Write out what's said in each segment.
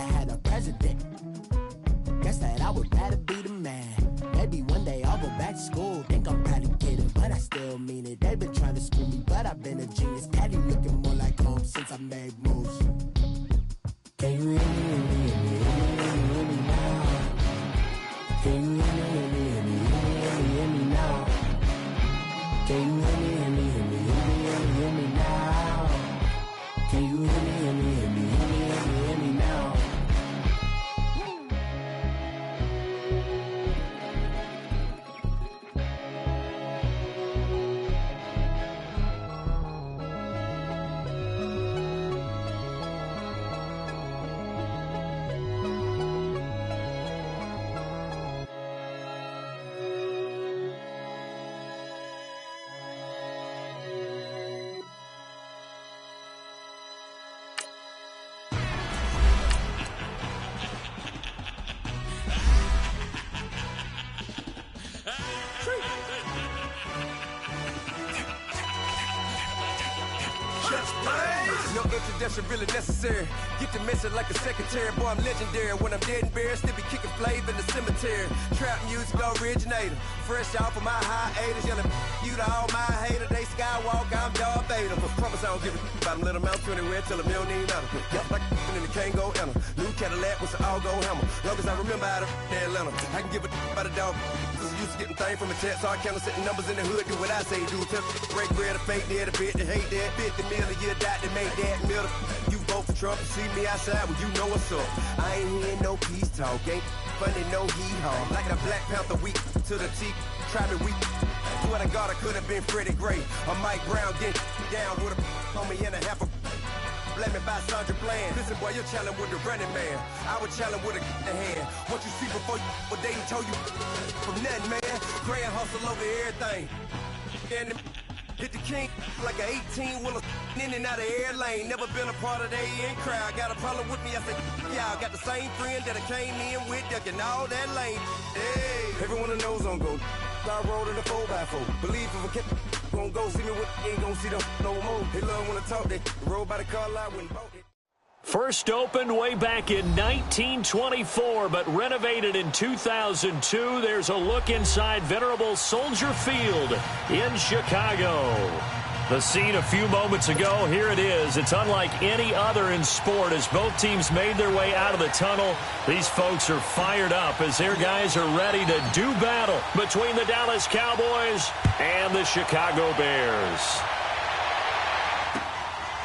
had a president. Guess that I would rather be the man. Maybe one day I'll go back to school. Think I'm probably kidding, but I still mean it. They've been trying to school me, but I've been a genius. Daddy looking more like home since I made moves. Can you hear me, hear me, hear me, hear me, hear me now? Can you hear me, hear me, hear me, hear me, hear me now? Can you hear me, hear me, hear me, hear me, hear me, hear me now? Can you hear me, hear me, hear me, hear me, hear me, hear me now? No introduction really necessary. Get the message like a secretary. Boy, I'm legendary. When I'm dead and buried, still be kicking flavor in the cemetery. Trap music originator. Fresh off of my hiatus. Yelling you to all my haters. They skywalk, I'm Darth Vader. But promise I don't give a about them. Let them out anywhere till a million ain't matter. Yup, like in the Kango enter. New Cadillac with an all-go hammer. Long as I remember how to Atlanta. I can give a about a dog. Used to getting things from a text, so I count setting numbers in the hood, do what I say do. Tell break bread, a fake dead, a bit, to hate that, 50 million a year, die to make that middle. You vote for Trump, you see me outside, well, you know what's up. I ain't hearing no peace talk, ain't funny, no heat haul. Like a Black Panther week to the teeth, try me weak. Swear to God, I could have been Freddie Gray. Or Mike Brown getting down with a on me and a half a. Blame me by Sandra Bland. Listen, boy, you're challenging with the running man. I was challenging with a hand. What you see before you, what they told you from nothing, man. Grand hustle over everything. And hit the king like an 18-wheeler in and out of air lane. Never been a part of the in crowd. Got a problem with me, I said, y'all got the same friend that I came in with, ducking all that lane. Hey, everyone knows on go. I rolled in a 4x4. Believe if a kid gon' go see me, ain't gon' see them no more. They love when I talk, they roll by the car lot when bought it. First opened way back in 1924, but renovated in 2002. There's a look inside venerable Soldier Field in Chicago. The scene a few moments ago, here it is. It's unlike any other in sport as both teams made their way out of the tunnel. These folks are fired up as their guys are ready to do battle between the Dallas Cowboys and the Chicago Bears.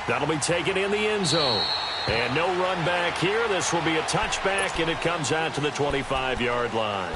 That'll be taken in the end zone. And no run back here. This will be a touchback, and it comes out to the 25-yard line.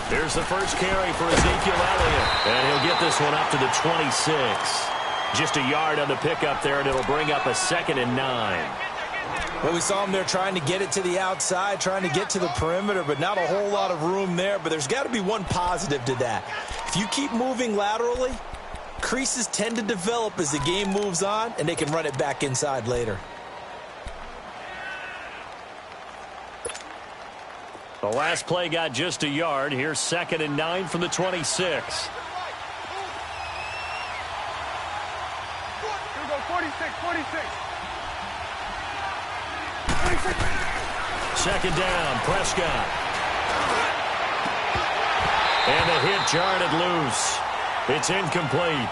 There's the first carry for Ezekiel Elliott, and he'll get this one up to the 26. Just a yard on the pickup there, and it'll bring up a 2nd and 9. Well, we saw him there trying to get it to the outside, trying to get to the perimeter, but not a whole lot of room there. But there's got to be one positive to that. If you keep moving laterally, creases tend to develop as the game moves on, and they can run it back inside later. The last play got just a yard. Here's 2nd and 9 from the 26. Here we go, 46. Second down, Prescott. And the hit jarred it loose. It's incomplete.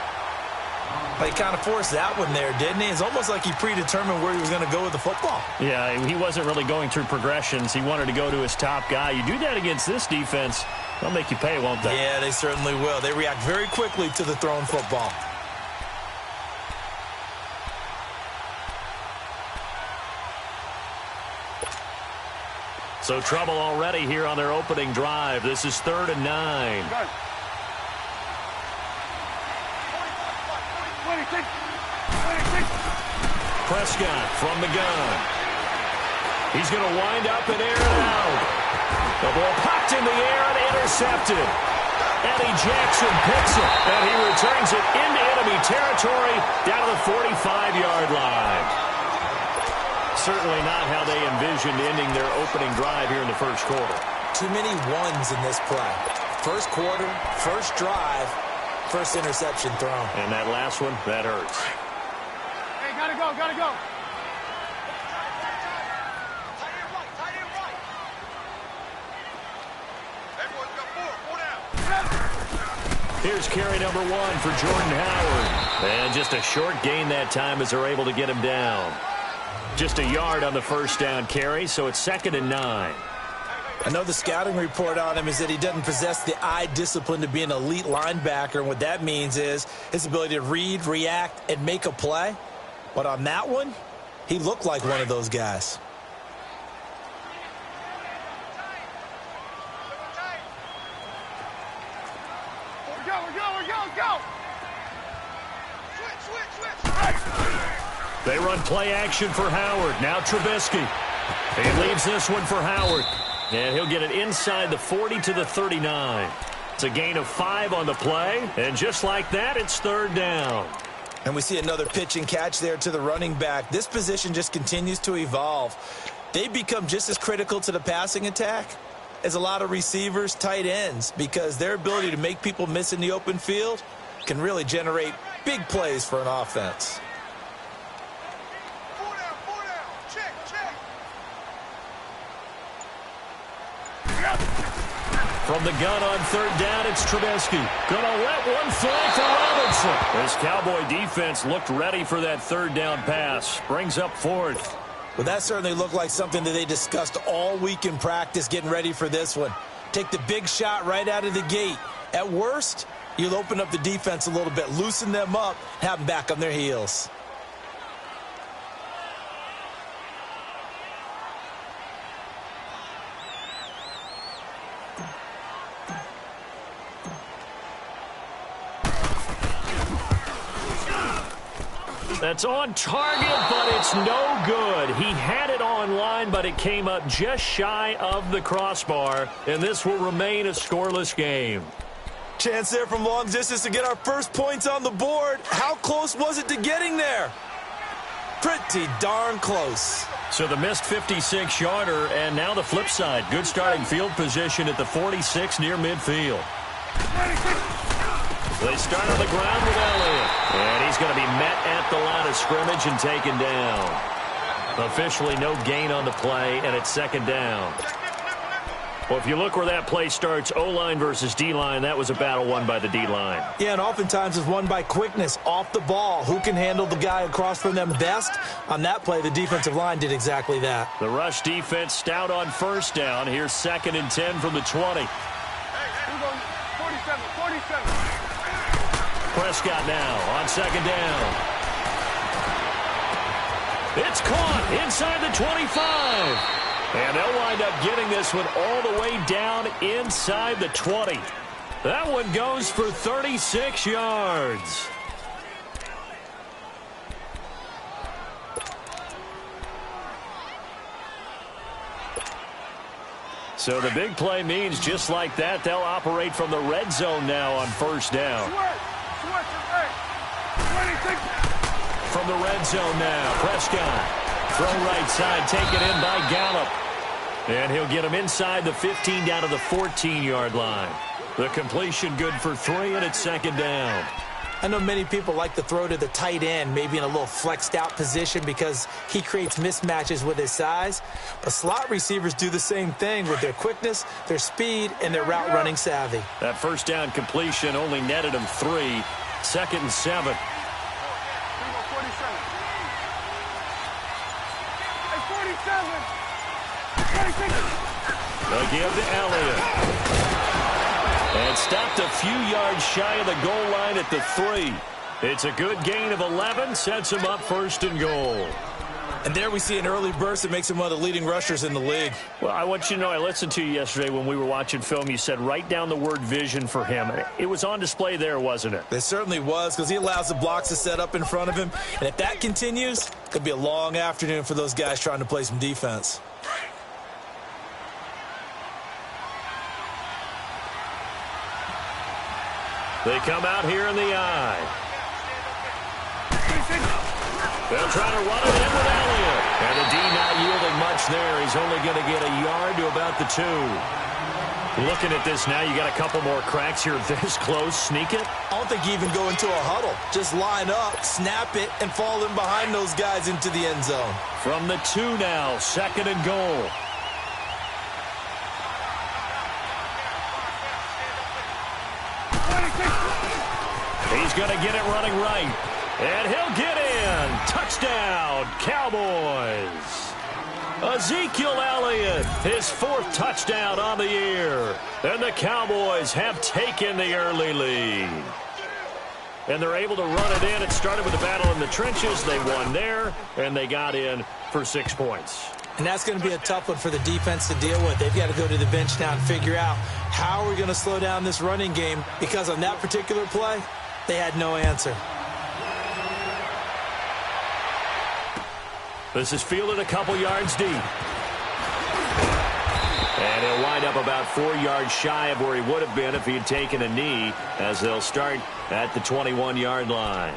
He kind of forced that one there, didn't he? It's almost like he predetermined where he was going to go with the football. Yeah, he wasn't really going through progressions. He wanted to go to his top guy. You do that against this defense, they'll make you pay, won't they? Yeah, they certainly will. They react very quickly to the thrown football. So trouble already here on their opening drive. This is 3rd and 9. Prescott from the gun. He's going to wind up and air it out. The ball popped in the air and intercepted. Eddie Jackson picks it, and he returns it into enemy territory down to the 45-yard line. Certainly not how they envisioned ending their opening drive here in the first quarter. Too many ones in this play. First quarter, first drive, first interception thrown. And that last one, that hurts. Hey, gotta go, gotta go. Here's carry number 1 for Jordan Howard. And just a short gain that time as they're able to get him down. Just a yard on the first down carry, so it's 2nd and 9. I know the scouting report on him is that he doesn't possess the eye discipline to be an elite linebacker, and what that means is his ability to read, react, and make a play. But on that one, he looked like one of those guys. Go. They run play action for Howard. Now Trubisky. He leaves this one for Howard. And he'll get it inside the 40 to the 39. It's a gain of 5 on the play. And just like that, it's 3rd down. And we see another pitch and catch there to the running back. This position just continues to evolve. They become just as critical to the passing attack as a lot of receivers, tight ends, because their ability to make people miss in the open field can really generate big plays for an offense. From the gun on 3rd down, it's Trubisky. Gonna let one fly for Robinson. This Cowboy defense looked ready for that 3rd down pass. Brings up 4th. Well, that certainly looked like something that they discussed all week in practice, getting ready for this one. Take the big shot right out of the gate. At worst, you'll open up the defense a little bit, loosen them up, have them back on their heels. That's on target, but it's no good. He had it on line, but it came up just shy of the crossbar, and this will remain a scoreless game. Chance there from long distance to get our first points on the board. How close was it to getting there? Pretty darn close. So the missed 56-yarder, and now the flip side. Good starting field position at the 46 near midfield. They start on the ground with Elliott. And he's going to be met at the line of scrimmage and taken down. Officially no gain on the play, and it's 2nd down. Well, if you look where that play starts, O-line versus D-line, that was a battle won by the D-line. Yeah, and oftentimes it's won by quickness, off the ball. Who can handle the guy across from them best? On that play, the defensive line did exactly that. The rush defense stout on 1st down. Here's 2nd and 10 from the 20. Hey, we're going 47. Prescott now on 2nd down. It's caught inside the 25. And they'll wind up getting this one all the way down inside the 20. That one goes for 36 yards. So the big play means just like that, they'll operate from the red zone now on 1st down. From the red zone now, Prescott. Throw right side, taken in by Gallup. And he'll get him inside the 15 down to the 14-yard line. The completion good for 3, and it's 2nd down. I know many people like to throw to the tight end, maybe in a little flexed out position because he creates mismatches with his size. But slot receivers do the same thing with their quickness, their speed, and their route running savvy. That 1st down completion only netted him 3. 2nd and 7. They'll give to Elliott. And stopped a few yards shy of the goal line at the 3. It's a good gain of 11, sets him up 1st and goal. And there we see an early burst that makes him one of the leading rushers in the league. Well, I want you to know, I listened to you yesterday when we were watching film. You said write down the word vision for him. It was on display there, wasn't it? It certainly was, because he allows the blocks to set up in front of him. And if that continues, it could be a long afternoon for those guys trying to play some defense. They come out here in the eye. They'll try to run it in with Elliott. And the D not yielding much there. He's only going to get a yard to about the 2. Looking at this now, you got a couple more cracks here this close. Sneak it? I don't think you even go into a huddle. Just line up, snap it, and fall in behind those guys into the end zone. From the 2 now, 2nd and goal. He's going to get it running right. And he'll get in. Touchdown, Cowboys. Ezekiel Elliott, his 4th touchdown on the year. And the Cowboys have taken the early lead. And they're able to run it in. It started with a battle in the trenches. They won there, and they got in for 6 points. And that's going to be a tough one for the defense to deal with. They've got to go to the bench now and figure out how we're going to slow down this running game, because on that particular play, they had no answer. This is fielded a couple yards deep. And he'll wind up about 4 yards shy of where he would have been if he had taken a knee, as they'll start at the 21-yard line.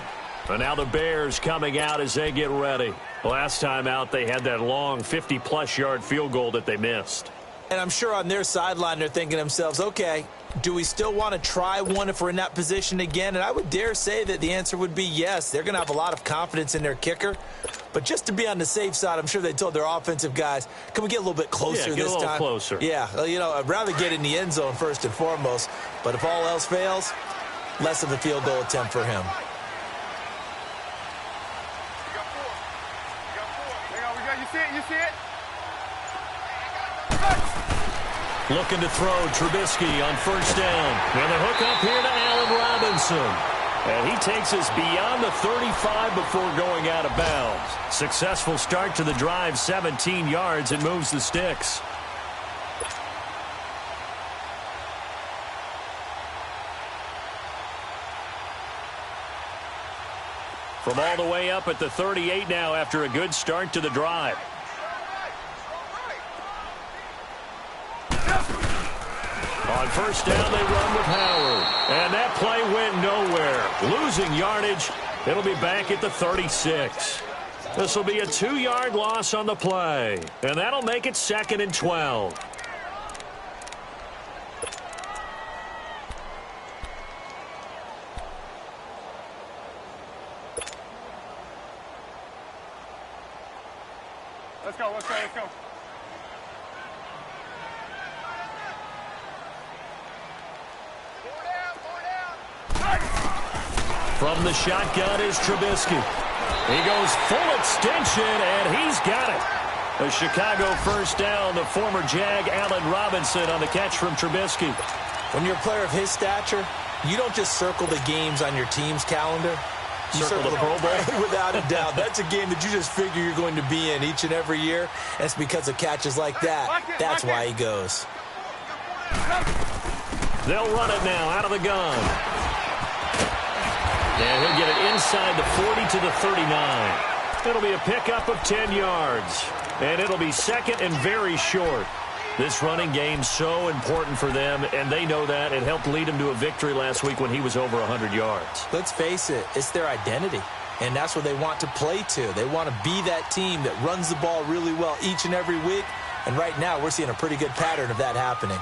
And now the Bears coming out as they get ready. Last time out, they had that long 50-plus yard field goal that they missed. And I'm sure on their sideline they're thinking to themselves, okay, do we still want to try one if we're in that position again? And I would dare say that the answer would be yes. They're going to have a lot of confidence in their kicker. But just to be on the safe side, I'm sure they told their offensive guys, can we get a little bit closer this time? Yeah, get a little closer. Yeah, you know, I'd rather get in the end zone first and foremost. But if all else fails, less of a field goal attempt for him. You see it? Looking to throw Trubisky on 1st down. And the hook up here to Allen Robinson. And he takes us beyond the 35 before going out of bounds. Successful start to the drive, 17 yards, and moves the sticks. From all the way up at the 38 now after a good start to the drive. On 1st down, they run with Howard. And that play went nowhere. Losing yardage. It'll be back at the 36. This will be a 2-yard loss on the play. And that'll make it 2nd and 12. Let's go. From the shotgun is Trubisky. He goes full extension, and he's got it. A Chicago 1st down. The former Jag, Allen Robinson, on the catch from Trubisky. When you're a player of his stature, you don't just circle the games on your team's calendar. You circle the Pro Bowl? Without a doubt. That's a game that you just figure you're going to be in each and every year. That's because of catches like that. That's why he goes. They'll run it now out of the gun. And he'll get it inside the 40 to the 39. It'll be a pickup of 10 yards. And it'll be 2nd and very short. This running game's so important for them, and they know that. It helped lead them to a victory last week when he was over 100 yards. Let's face it, it's their identity. And that's what they want to play to. They want to be that team that runs the ball really well each and every week. And right now, we're seeing a pretty good pattern of that happening.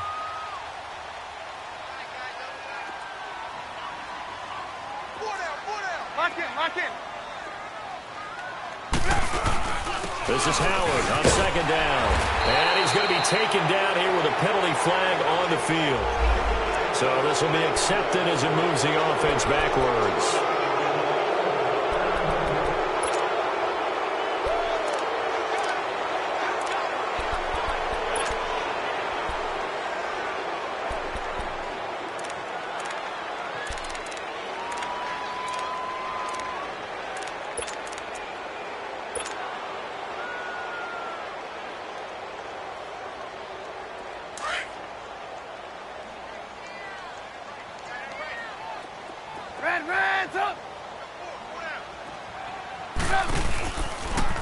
Lock in. This is Howard on 2nd down. And he's going to be taken down here with a penalty flag on the field. So this will be accepted as it moves the offense backwards.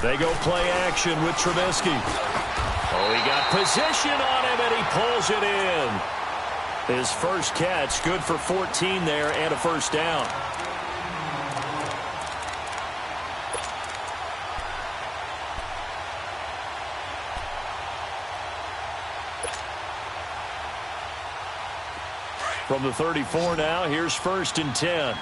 They go play action with Trubisky. Oh, he got position on him, and he pulls it in. His first catch, good for 14 there and a first down. From the 34 now, here's 1st and 10.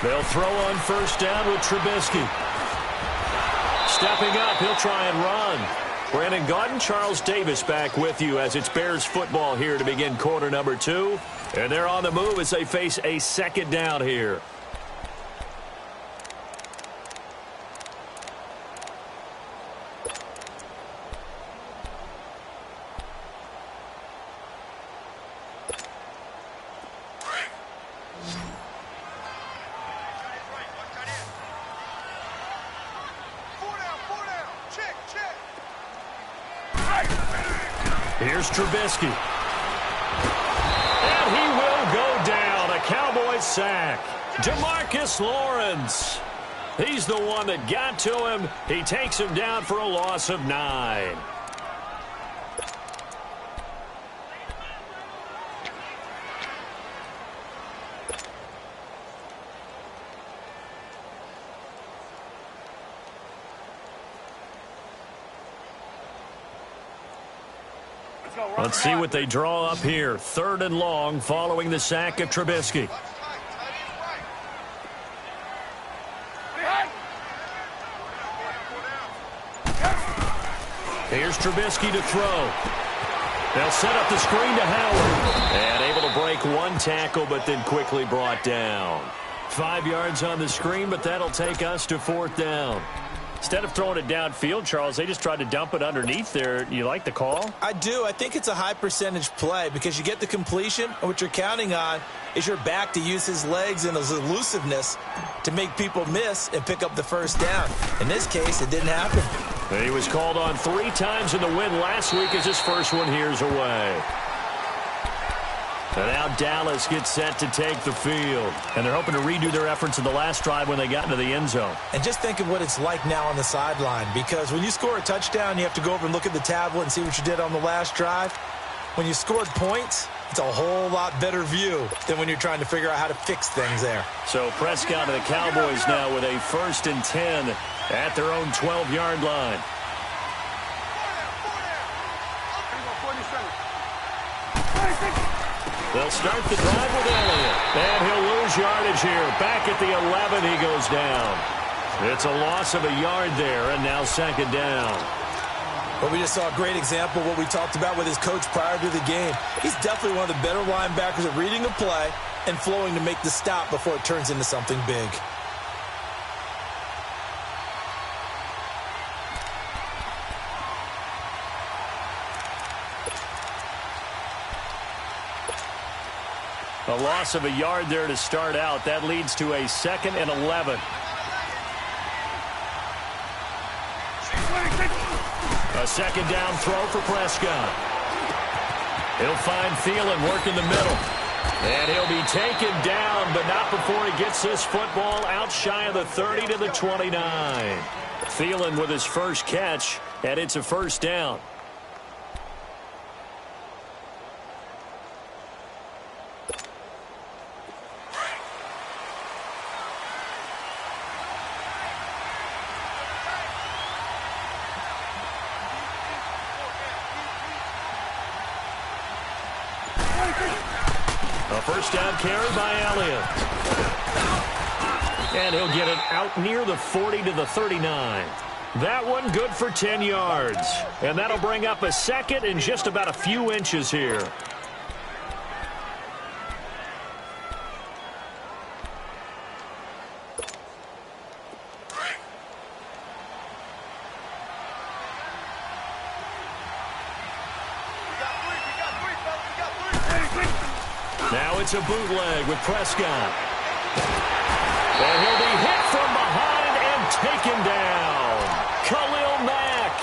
They'll throw on 1st down with Trubisky. Stepping up, he'll try and run. Brandon Gaudin, Charles Davis back with you as it's Bears football here to begin quarter number 2. And they're on the move as they face a 2nd down here. Here's Trubisky. And he will go down. A Cowboys sack. DeMarcus Lawrence. He's the one that got to him. He takes him down for a loss of 9. Let's see what they draw up here. 3rd and long following the sack of Trubisky. Here's Trubisky to throw. They'll set up the screen to Howard. And able to break one tackle, but then quickly brought down. 5 yards on the screen, but that'll take us to 4th down. Instead of throwing it downfield, Charles, they just tried to dump it underneath there. You like the call? I do. I think it's a high percentage play because you get the completion, and what you're counting on is your back to use his legs and his elusiveness to make people miss and pick up the 1st down. In this case, it didn't happen. He was called on 3 times in the win last week as his first one here's away. And now Dallas gets set to take the field. And they're hoping to redo their efforts in the last drive when they got into the end zone. And just think of what it's like now on the sideline, because when you score a touchdown, you have to go over and look at the tablet and see what you did on the last drive. When you scored points, it's a whole lot better view than when you're trying to figure out how to fix things there. So Prescott and the Cowboys now with a 1st and 10 at their own 12-yard line. They'll start the drive with Elliott. And he'll lose yardage here. Back at the 11, he goes down. It's a loss of a yard there, and now 2nd down. Well, we just saw a great example of what we talked about with his coach prior to the game. He's definitely one of the better linebackers at reading a play and flowing to make the stop before it turns into something big. A loss of a yard there to start out. That leads to a 2nd and 11. A 2nd down throw for Prescott. He'll find Thielen working the middle. And he'll be taken down, but not before he gets this football out shy of the 30 to the 29. Thielen with his first catch, and it's a 1st down. A 1st down carry by Elliott. And he'll get it out near the 40 to the 39. That one good for 10 yards. And that'll bring up a 2nd and just about a few inches here. Now it's a bootleg with Prescott. And he'll be hit from behind and taken down. Khalil Mack.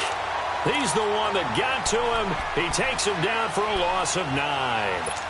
He's the one that got to him. He takes him down for a loss of 9.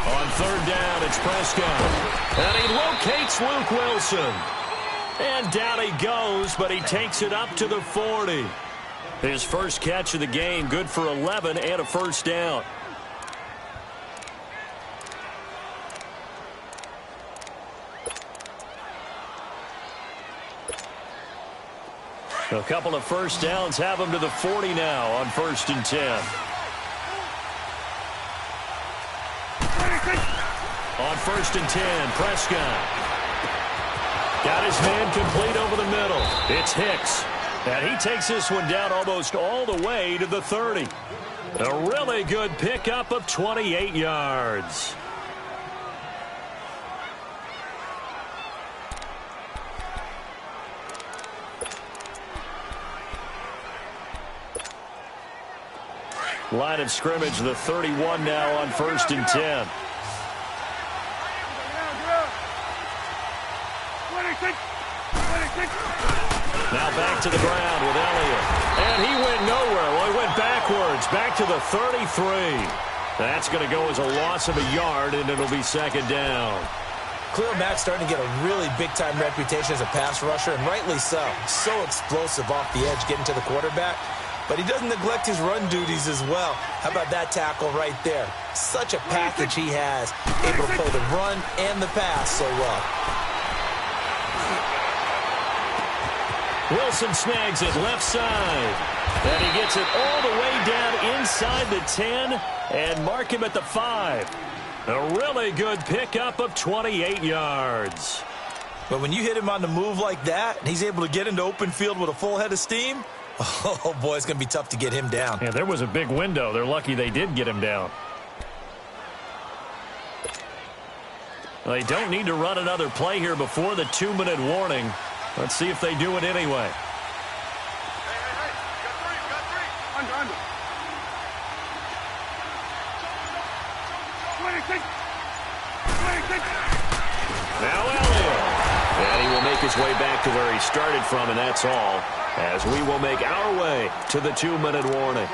On third down, it's Prescott. And he locates Luke Wilson. And down he goes, but he takes it up to the 40. His first catch of the game, good for 11 and a first down. A couple of first downs have him to the 40 now on 1st and 10. On 1st and 10, Prescott. Got his man complete over the middle. It's Hicks. And he takes this one down almost all the way to the 30. A really good pickup of 28 yards. Line of scrimmage, the 31 now on 1st and 10. Now back to the ground with Elliott. And he went nowhere. Well, he went backwards. Back to the 33. That's going to go as a loss of a yard, and it'll be second down. Khalil Mack's starting to get a really big-time reputation as a pass rusher, and rightly so. So explosive off the edge getting to the quarterback. But he doesn't neglect his run duties as well. How about that tackle right there? Such a package he has. Able to play the run and the pass so well. Wilson snags it left side. And he gets it all the way down inside the 10 and mark him at the 5. A really good pickup of 28 yards. But when you hit him on the move like that, and he's able to get into open field with a full head of steam, oh, boy, it's going to be tough to get him down. Yeah, there was a big window. They're lucky they did get him down. Well, they don't need to run another play here before the 2-minute warning. Let's see if they do it anyway. Hey, got three. Under. 26. Now Elliott. And he will make his way back to where he started from, and that's all. As we will make our way to the 2-minute warning.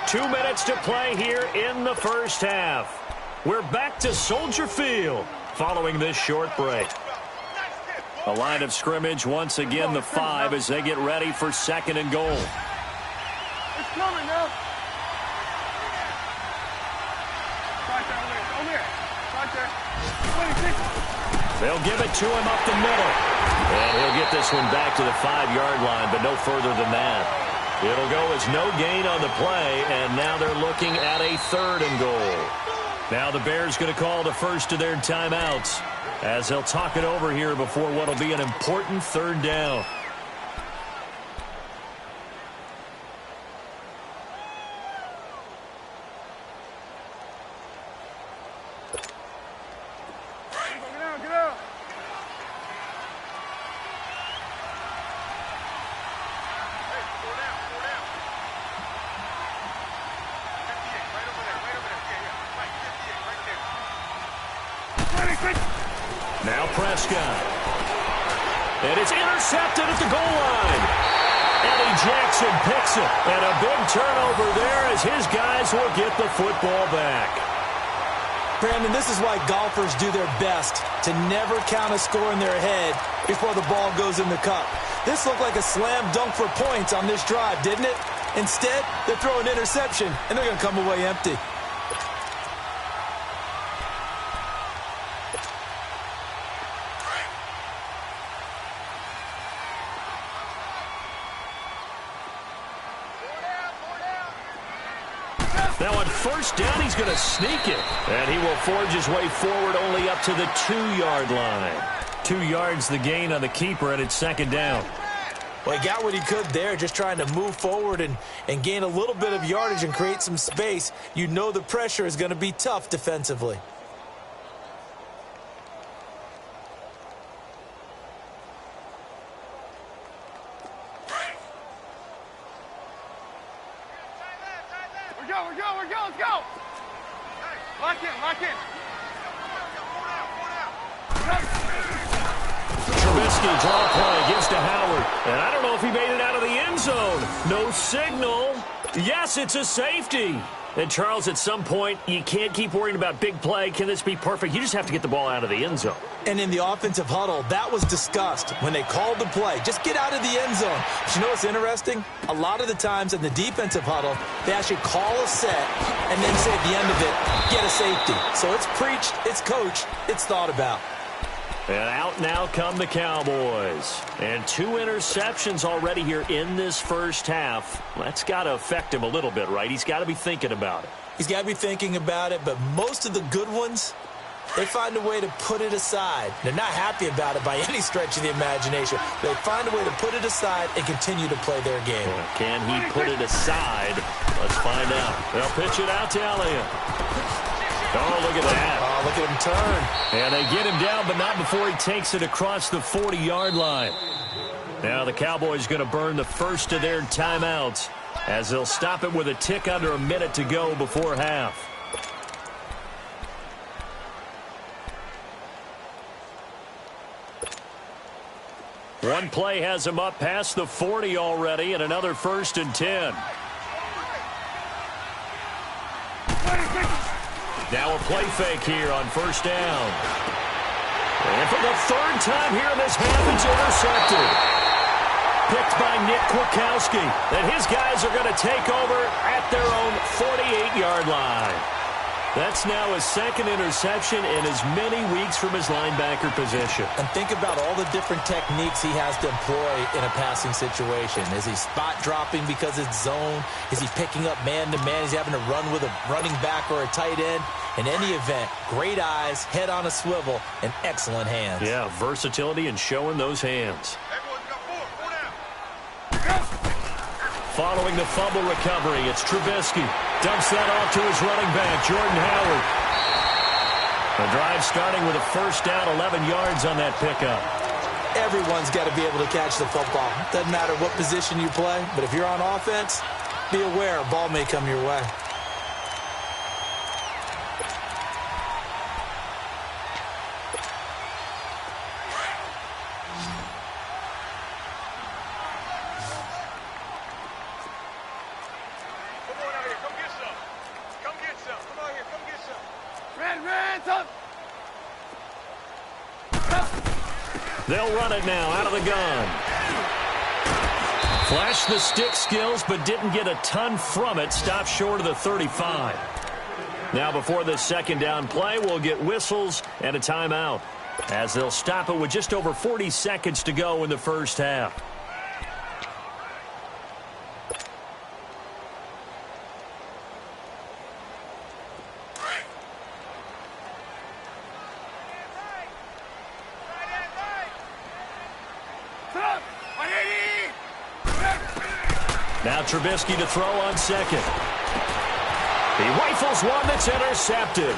2 minutes to play here in the first half. We're back to Soldier Field following this short break. A line of scrimmage, once again, the 5 as they get ready for 2nd and goal. It's coming now. Right there. 26. They'll give it to him up the middle. And he'll get this one back to the 5-yard line, but no further than that. It'll go as no gain on the play, and now they're looking at a 3rd and goal. Now the Bears going to call the first of their timeouts as they'll talk it over here before what will be an important 3rd down. Get out. Hey, slow down. 58, right over there. Yeah. Right, 58, right there. 26. Now Prescott. And it's intercepted at the goal line. Eddie Jackson picks it. And a big turnover there as his guys will get the football back. Brandon, this is why golfers do their best to never count a score in their head before the ball goes in the cup. This looked like a slam dunk for points on this drive, didn't it? Instead, they throw an interception, and they're going to come away empty. Now on 1st down, he's going to sneak it. And he will forge his way forward only up to the 2-yard line. 2 yards the gain on the keeper, and it's 2nd down. Well, he got what he could there, just trying to move forward and gain a little bit of yardage and create some space. You know the pressure is going to be tough defensively. We're go. Let's go. Lock in. Trubisky draw play, gives to Howard. And I don't know if he made it out of the end zone. No signal. Yes, it's a safety. And, Charles, at some point, you can't keep worrying about big play. Can this be perfect? You just have to get the ball out of the end zone. And in the offensive huddle, that was discussed when they called the play. Just get out of the end zone. But you know what's interesting? A lot of the times in the defensive huddle, they actually call a set and then say at the end of it, get a safety. So it's preached, it's coached, it's thought about. And out now come the Cowboys. And 2 interceptions already here in this first half. That's got to affect him a little bit, right? He's got to be thinking about it. He's got to be thinking about it, but most of the good ones, they find a way to put it aside. They're not happy about it by any stretch of the imagination. They find a way to put it aside and continue to play their game. Well, can he put it aside? Let's find out. They'll pitch it out to Elliott. Oh, look at that. Oh, look at him turn. And they get him down, but not before he takes it across the 40-yard line. Now the Cowboys going to burn the first of their timeouts as they'll stop it with a tick under a minute to go before half. One play has him up past the 40 already, and another 1st and 10. Now a play fake here on 1st down. And for the 3rd time here in this half, it's intercepted. Picked by Nick Kwiatkowski. And his guys are going to take over at their own 48-yard line. That's now his 2nd interception in as many weeks from his linebacker position. And think about all the different techniques he has to employ in a passing situation. Is he spot dropping because it's zone? Is he picking up man-to-man? Is he having to run with a running back or a tight end? In any event, great eyes, head on a swivel, and excellent hands. Yeah, versatility and showing those hands. Following the fumble recovery, it's Trubisky. Dumps that off to his running back, Jordan Howard. The drive starting with a 1st down, 11 yards on that pickup. Everyone's got to be able to catch the football. Doesn't matter what position you play, but if you're on offense, be aware a ball may come your way. They'll run it now out of the gun. Flashed the stick skills, but didn't get a ton from it. Stopped short of the 35. Now before this 2nd down play, we'll get whistles and a timeout, as they'll stop it with just over 40 seconds to go in the first half. Now Trubisky to throw on 2nd. He rifles one that's intercepted.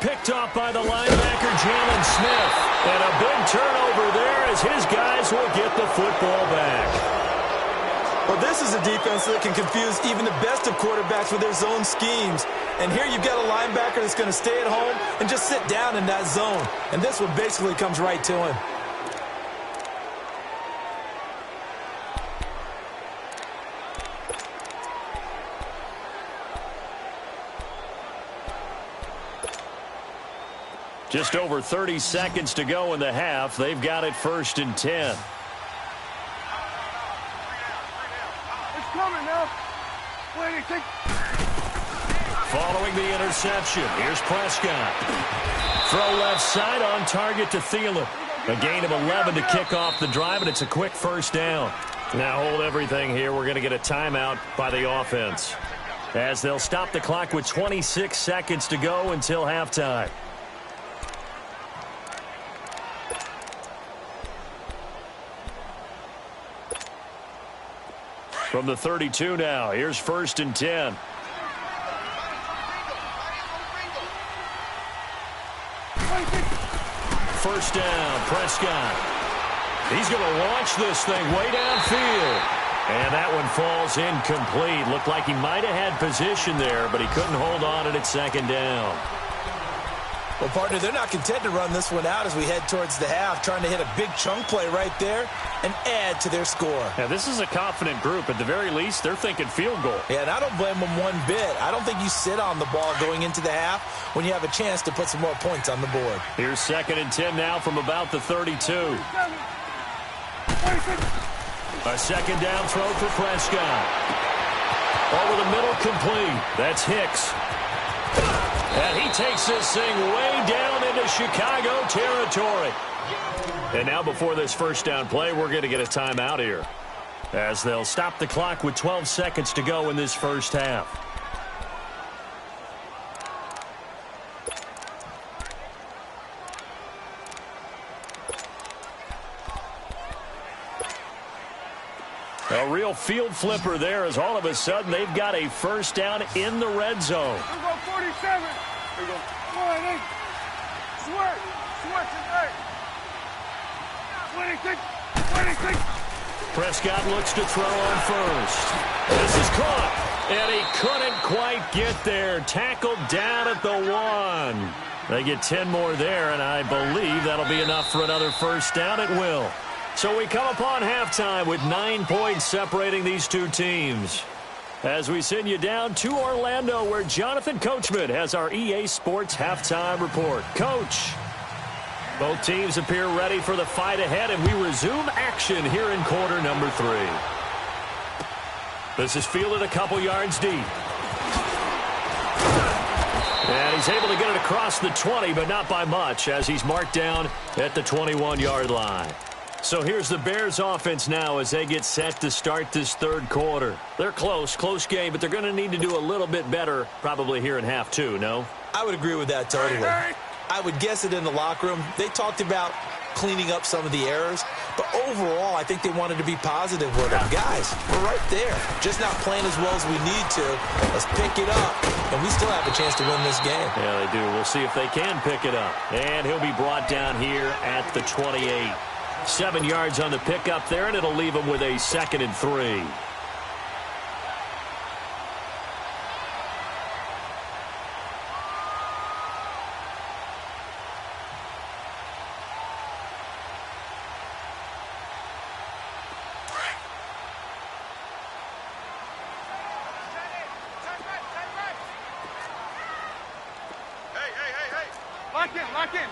Picked off by the linebacker, Jalen Smith. And a big turnover there as his guys will get the football back. Well, this is a defense that can confuse even the best of quarterbacks with their zone schemes. And here you've got a linebacker that's going to stay at home and just sit down in that zone. And this one basically comes right to him. Just over 30 seconds to go in the half. They've got it 1st and 10. It's coming now. Wait, Following the interception, here's Prescott. Throw left side on target to Thielen. A gain of 11 to kick off the drive, and it's a quick 1st down. Now hold everything here. We're going to get a timeout by the offense, as they'll stop the clock with 26 seconds to go until halftime. From the 32 now, here's 1st and 10. First down, Prescott. He's going to launch this thing way downfield. And that one falls incomplete. Looked like he might have had position there, but he couldn't hold on at 2nd down. Well, partner, they're not content to run this one out as we head towards the half, trying to hit a big chunk play right there and add to their score. Yeah, this is a confident group. At the very least, they're thinking field goal. Yeah, and I don't blame them one bit. I don't think you sit on the ball going into the half when you have a chance to put some more points on the board. Here's 2nd and 10 now from about the 32. A second down throw for Prescott. Over the middle, complete. That's Hicks. And he takes this thing way down into Chicago territory. And now before this first down play, we're going to get a timeout here, as they'll stop the clock with 12 seconds to go in this first half. A real field flipper there, as all of a sudden they've got a first down in the red zone. Here we go, 47. Here we go. Come on, Nick. Sweat. Sweat tonight. 26. Prescott looks to throw on first. This is caught, and he couldn't quite get there. Tackled down at the 1. They get 10 more there, and I believe that'll be enough for another first down. It will. So we come upon halftime with 9 points separating these two teams, as we send you down to Orlando, where Jonathan Coachman has our EA Sports halftime report. Coach, both teams appear ready for the fight ahead, and we resume action here in quarter number 3. This is fielded a couple yards deep. And he's able to get it across the 20, but not by much, as he's marked down at the 21-yard line. So here's the Bears offense now as they get set to start this third quarter. They're close game, but they're going to need to do a little bit better probably here in half 2, no? I would agree with that totally. I would guess it in the locker room. They talked about cleaning up some of the errors, but overall I think they wanted to be positive with them. Guys, we're right there, just not playing as well as we need to. Let's pick it up, and we still have a chance to win this game. Yeah, they do. We'll see if they can pick it up. And he'll be brought down here at the 28. 7 yards on the pickup there, and it'll leave him with a 2nd and 3. Hey. Lock in.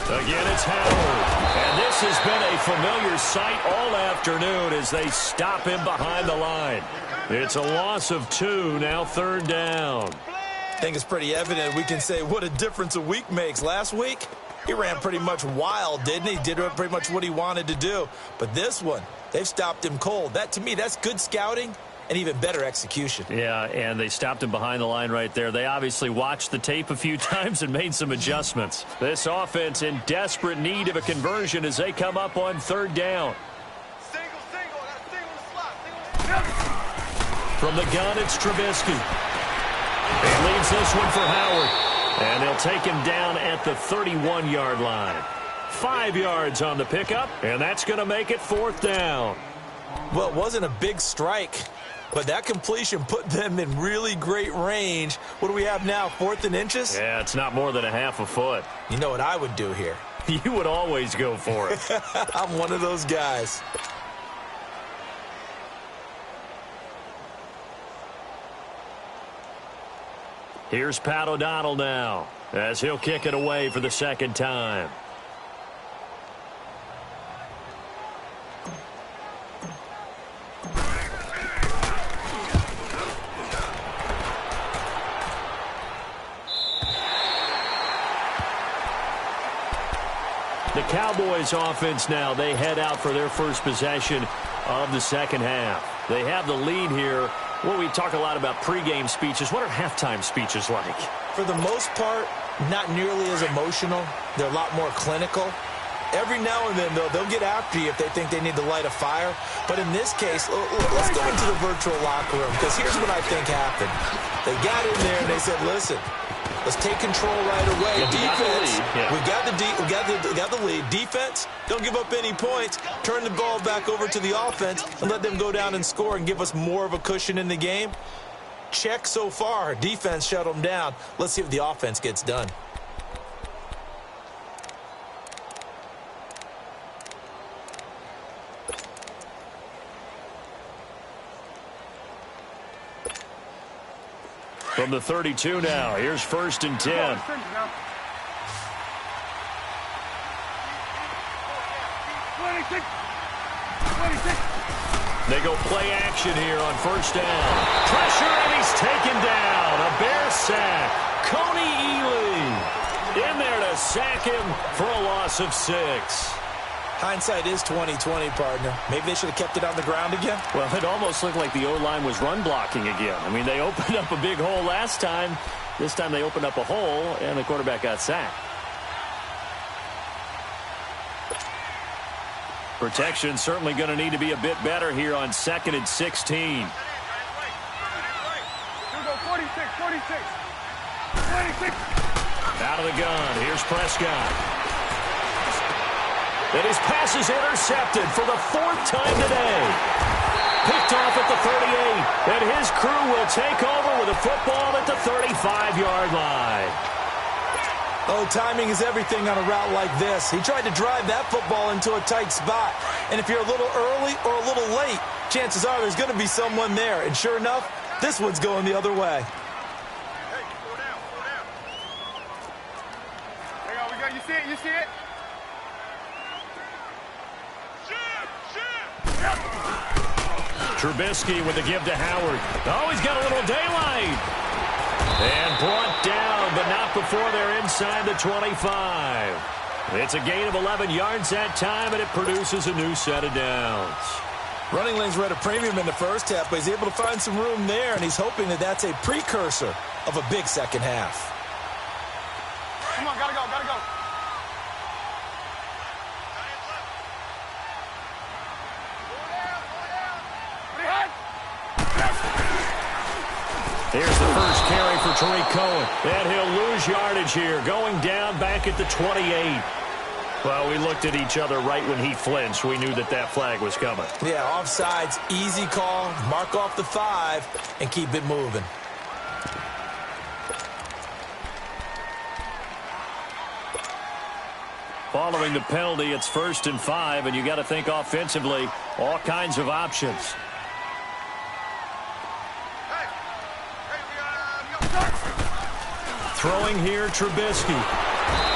Again, it's Howard. And this has been a familiar sight all afternoon as they stop him behind the line. It's a loss of 2, now 3rd down. I think it's pretty evident we can say what a difference a week makes. Last week, he ran pretty much wild, didn't he? Did pretty much what he wanted to do. But this one, they've stopped him cold. That, to me, that's good scouting and even better execution. Yeah, and they stopped him behind the line right there. They obviously watched the tape a few times and made some adjustments. This offense in desperate need of a conversion as they come up on 3rd down. Single. Slot. From the gun, it's Trubisky. He leaves this one for Howard. And they'll take him down at the 31-yard line. 5 yards on the pickup, and that's going to make it 4th down. Well, it wasn't a big strike, but that completion put them in really great range. What do we have now, 4th and inches? Yeah, it's not more than a half a foot. You know what I would do here? You would always go for it. I'm one of those guys. Here's Pat O'Donnell now, as he'll kick it away for the 2nd time. The Cowboys offense now, they head out for their first possession of the 2nd half. They have the lead here. Well, we talk a lot about pregame speeches. What are halftime speeches like? For the most part, not nearly as emotional. They're a lot more clinical. Every now and then, though, they'll get after you if they think they need to light a fire. But in this case, let's go into the virtual locker room, because here's what I think happened. They got in there and they said, listen, let's take control right away. Defense, we got the lead. Defense, don't give up any points. Turn the ball back over to the offense and let them go down and score and give us more of a cushion in the game. check so far. Her defense shut them down. Let's see if the offense gets done. From the 32 now, here's 1st and 10. They go play action here on 1st down. Pressure, and he's taken down. A Bear sack. Coney Ely in there to sack him for a loss of 6. Hindsight is 20/20, partner. Maybe they should have kept it on the ground again. Well, it almost looked like the O-line was run blocking again. I mean, they opened up a big hole last time. This time they opened up a hole, and the quarterback got sacked. Protection certainly going to need to be a bit better here on 2nd and 16. Here we go, 46, 46. 26. Out of the gun. Here's Prescott. And his pass is intercepted for the 4th time today. Picked off at the 38. And his crew will take over with a football at the 35-yard line. Oh, timing is everything on a route like this. He tried to drive that football into a tight spot. And if you're a little early or a little late, chances are there's going to be someone there. And sure enough, this one's going the other way. Hey, slow down, slow down. Hang on, we got, you see it, you see it? Trubisky with the give to Howard. Oh, he's got a little daylight. And brought down, but not before they're inside the 25. It's a gain of 11 yards that time, and it produces a new set of downs. Running lanes were at a premium in the first half, but he's able to find some room there, and he's hoping that that's a precursor of a big second half. Come on, gotta go, gotta go. Here's the first carry for Tariq Cohen. And he'll lose yardage here, going down back at the 28. Well, we looked at each other right when he flinched. We knew that that flag was coming. Yeah, offsides, easy call. Mark off the 5 and keep it moving. Following the penalty, it's 1st and 5, and you got to think offensively, all kinds of options. Throwing here, Trubisky.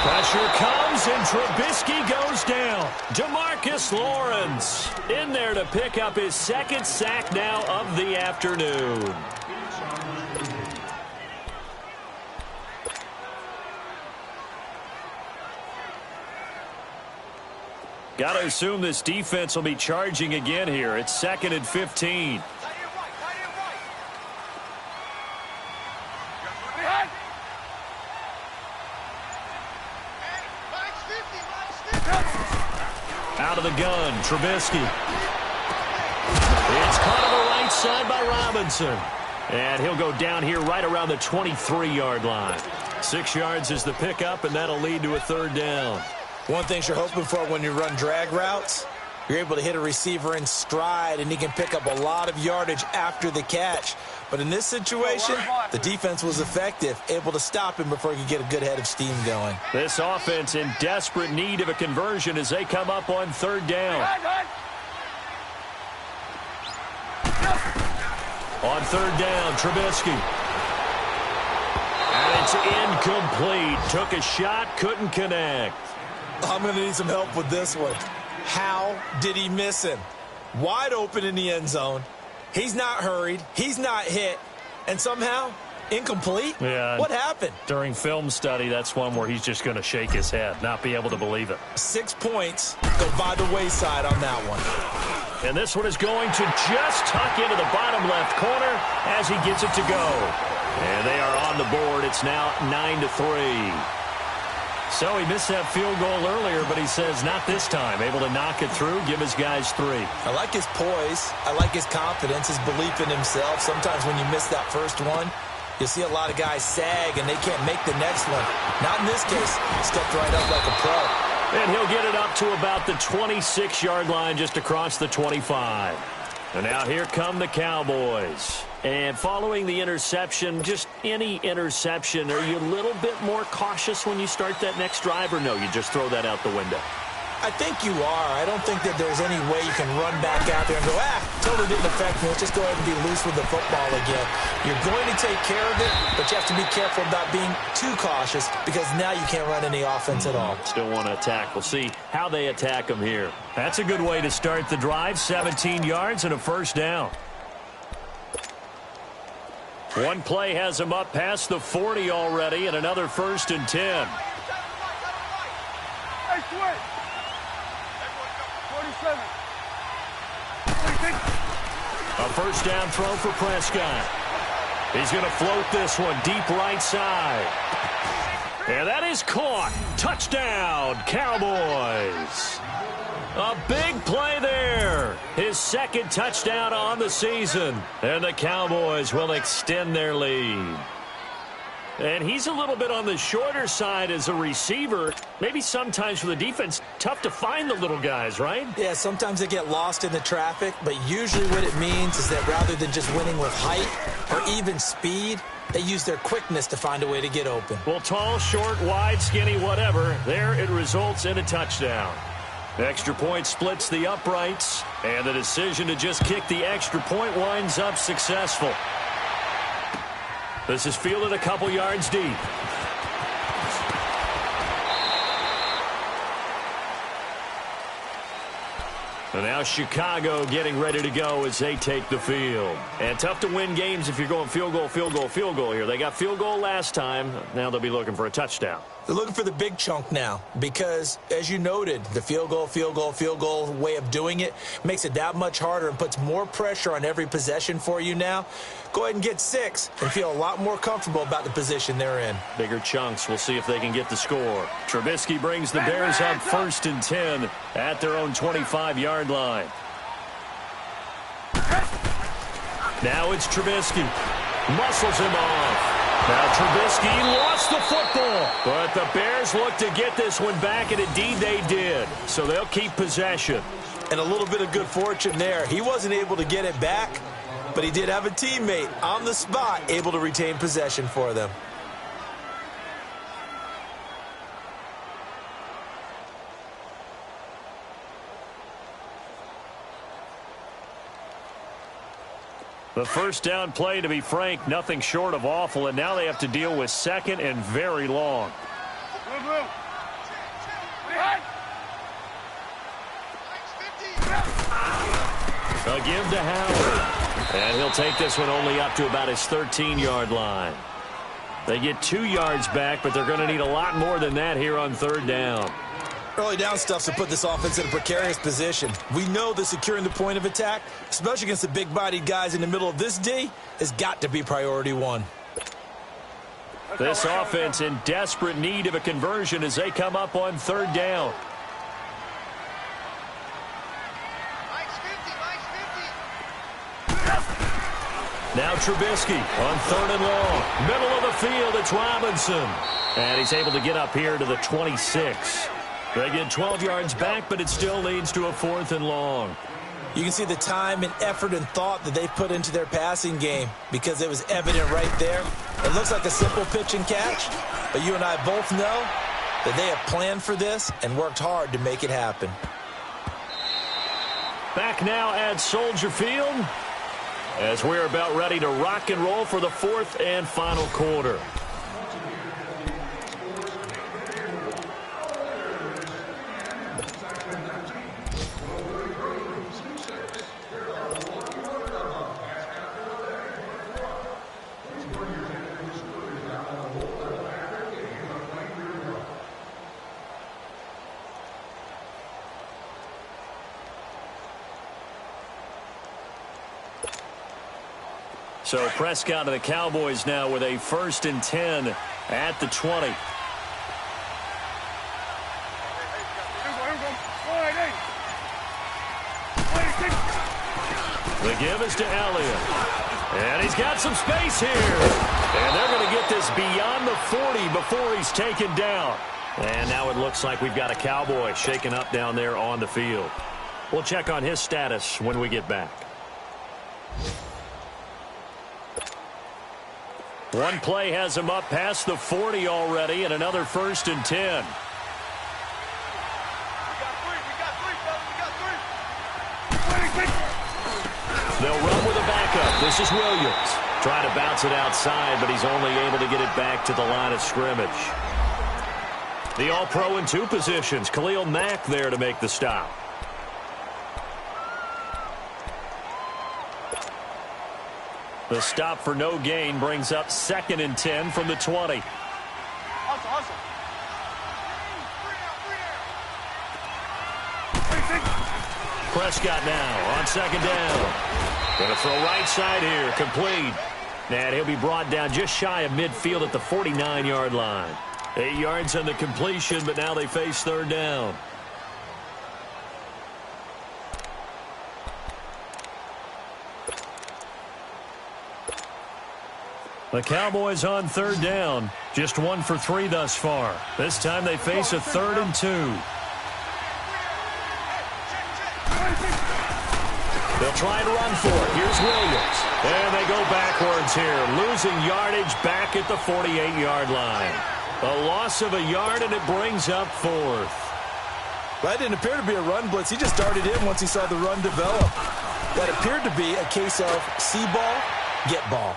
Pressure comes, and Trubisky goes down. DeMarcus Lawrence in there to pick up his 2nd sack now of the afternoon. Got to assume this defense will be charging again here. It's 2nd and 15. Out of the gun, Trubisky. It's caught on the right side by Robinson. And he'll go down here right around the 23-yard line. 6 yards is the pickup, and that'll lead to a 3rd down. One thing you're hoping for when you run drag routes, you're able to hit a receiver in stride, and he can pick up a lot of yardage after the catch. But in this situation, the defense was effective, able to stop him before he could get a good head of steam going. This offense in desperate need of a conversion as they come up on 3rd down. On 3rd down, Trubisky. And it's incomplete. Took a shot, couldn't connect. I'm going to need some help with this one. How did he miss him? Wide open in the end zone. He's not hurried. He's not hit. And somehow, incomplete? Yeah. What happened? During film study, that's one where he's just going to shake his head, not be able to believe it. 6 points go by the wayside on that one. And this one is going to just tuck into the bottom left corner as he gets it to go. And they are on the board. It's now 9-3. So he missed that field goal earlier, but he says not this time. Able to knock it through, give his guys 3. I like his poise. I like his confidence, his belief in himself. Sometimes when you miss that first one, you see a lot of guys sag and they can't make the next one. Not in this case. He stepped right up like a pro. And he'll get it up to about the 26-yard line just across the 25. And now here come the Cowboys. And following the interception, just any interception, are you a little bit more cautious when you start that next drive, or no, you just throw that out the window? I think you are. I don't think that there's any way you can run back out there and go, totally didn't affect me. Let's just go ahead and be loose with the football again. You're going to take care of it, but you have to be careful about being too cautious because now you can't run any offense at all. Still want to attack. We'll see how they attack them here. That's a good way to start the drive. 17 yards and a first down. One play has them up past the 40 already, and another 1st and 10. Hey, switch. 47. A first down throw for Prescott. He's going to float this one deep right side. And that is caught. Touchdown, Cowboys. A big play there. His second touchdown on the season. And the Cowboys will extend their lead. And he's a little bit on the shorter side as a receiver. Maybe sometimes for the defense, tough to find the little guys, right? Yeah, sometimes they get lost in the traffic, but usually what it means is that rather than just winning with height or even speed, they use their quickness to find a way to get open. Well, tall, short, wide, skinny, whatever, there it results in a touchdown. Extra point splits the uprights, and the decision to just kick the extra point winds up successful. This is fielded a couple yards deep. And now Chicago getting ready to go as they take the field. And tough to win games if you're going field goal, field goal, field goal here. They got field goal last time. Now they'll be looking for a touchdown. They're looking for the big chunk now because, as you noted, the field goal way of doing it makes it that much harder and puts more pressure on every possession for you now. Go ahead and get 6 and feel a lot more comfortable about the position they're in. Bigger chunks. We'll see if they can get the score. Trubisky brings the Bears up 1st and 10 at their own 25-yard line. Now it's Trubisky. Muscles him off. Now Trubisky lost the football, but the Bears look to get this one back, and indeed they did. So they'll keep possession. And a little bit of good fortune there. He wasn't able to get it back, but he did have a teammate on the spot able to retain possession for them. The first down play, to be frank, nothing short of awful, and now they have to deal with 2nd and very long. A give to Howard. And he'll take this one only up to about his 13-yard line. They get 2 yards back, but they're going to need a lot more than that here on 3rd down. Early down stuff to put this offense in a precarious position. We know that securing the point of attack, especially against the big-bodied guys in the middle of this D, has got to be priority 1. This offense in desperate need of a conversion as they come up on 3rd down. Now Trubisky on 3rd and long. Middle of the field, it's Robinson. And he's able to get up here to the 26. They get 12 yards back, but it still leads to a 4th and long. You can see the time and effort and thought that they put into their passing game because it was evident right there. It looks like a simple pitch and catch, but you and I both know that they have planned for this and worked hard to make it happen. Back now at Soldier Field as we're about ready to rock and roll for the 4th and final quarter. So Prescott to the Cowboys now with a 1st and 10 at the 20. The give is to Elliott. And he's got some space here. And they're going to get this beyond the 40 before he's taken down. And now it looks like we've got a Cowboy shaken up down there on the field. We'll check on his status when we get back. One play has him up past the 40 already, and another 1st and 10. They'll run with a backup. This is Williams. Trying to bounce it outside, but he's only able to get it back to the line of scrimmage. The All-Pro in 2 positions. Khalil Mack there to make the stop. The stop for no gain brings up 2nd and 10 from the 20. Prescott now on 2nd down. Going to throw right side here, complete. And he'll be brought down just shy of midfield at the 49-yard line. 8 yards on the completion, but now they face 3rd down. The Cowboys on 3rd down. Just 1 for 3 thus far. This time they face a 3rd and 2. They'll try to run for it. Here's Williams. And they go backwards here, losing yardage back at the 48-yard line. A loss of a yard, and it brings up 4th. That didn't appear to be a run blitz. He just darted in once he saw the run develop. That appeared to be a case of see ball, get ball.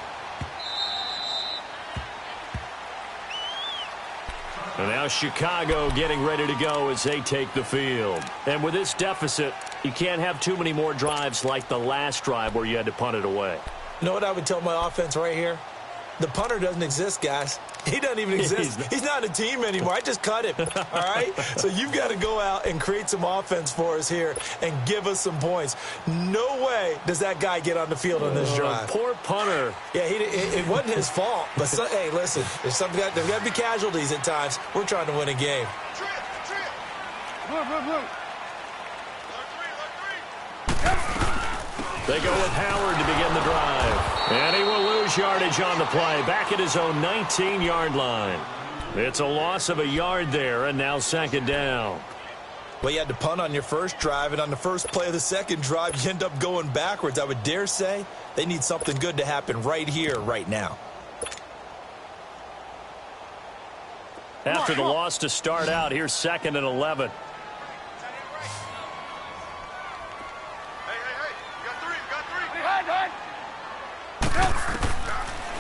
And now Chicago getting ready to go as they take the field. And with this deficit, you can't have too many more drives like the last drive where you had to punt it away. You know what I would tell my offense right here? The punter doesn't exist, guys. He doesn't even exist. He's not a team anymore. I just cut him, all right? So you've got to go out and create some offense for us here and give us some points. No way does that guy get on the field on this drive. Poor punter. Yeah, it wasn't his fault. But, hey, listen, there's got to be casualties at times. We're trying to win a game. Blue. They go with Howard to begin the drive. And he will lose yardage on the play, back at his own 19-yard line. It's a loss of a yard there, and now 2nd down. Well, you had to punt on your first drive, and on the first play of the second drive, you end up going backwards. I would dare say they need something good to happen right here, right now. After the loss to start out, here's 2nd and 11.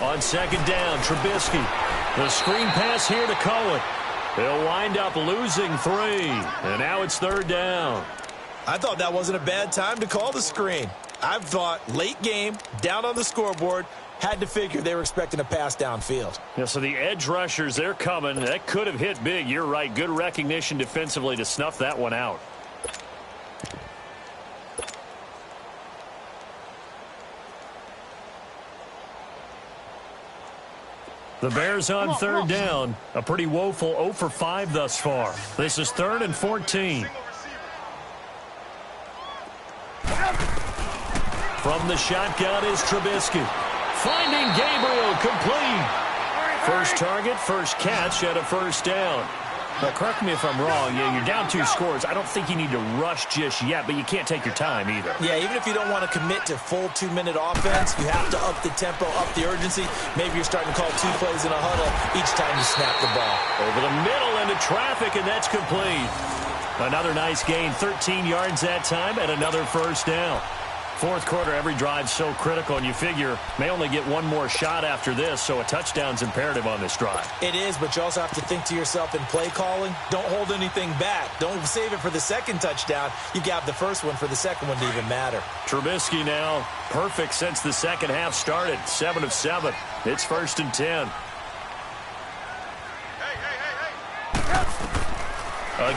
On 2nd down, Trubisky. The screen pass here to Cohen. They'll wind up losing 3. And now it's 3rd down. I thought that wasn't a bad time to call the screen. I thought late game, down on the scoreboard, had to figure they were expecting a pass downfield. Yeah, so the edge rushers, they're coming. That could have hit big. You're right. Good recognition defensively to snuff that one out. The Bears on 3rd down. A pretty woeful 0 for 5 thus far. This is 3rd and 14. From the shotgun is Trubisky. Finding Gabriel, complete. First target, first catch at a 1st down. Now, correct me if I'm wrong. Yeah, you're down 2 scores. I don't think you need to rush just yet, but you can't take your time either. Yeah, even if you don't want to commit to full 2-minute offense, you have to up the tempo, up the urgency. Maybe you're starting to call 2 plays in a huddle each time you snap the ball. Over the middle into traffic, and that's complete. Another nice gain, 13 yards that time, and another 1st down. 4th quarter, every drive's so critical, and you figure may only get one more shot after this, so a touchdown's imperative on this drive. It is, but you also have to think to yourself in play calling, don't hold anything back. Don't save it for the second touchdown. You got the first one for the second one to even matter. Trubisky now perfect since the second half started. 7 of 7. It's 1st and 10.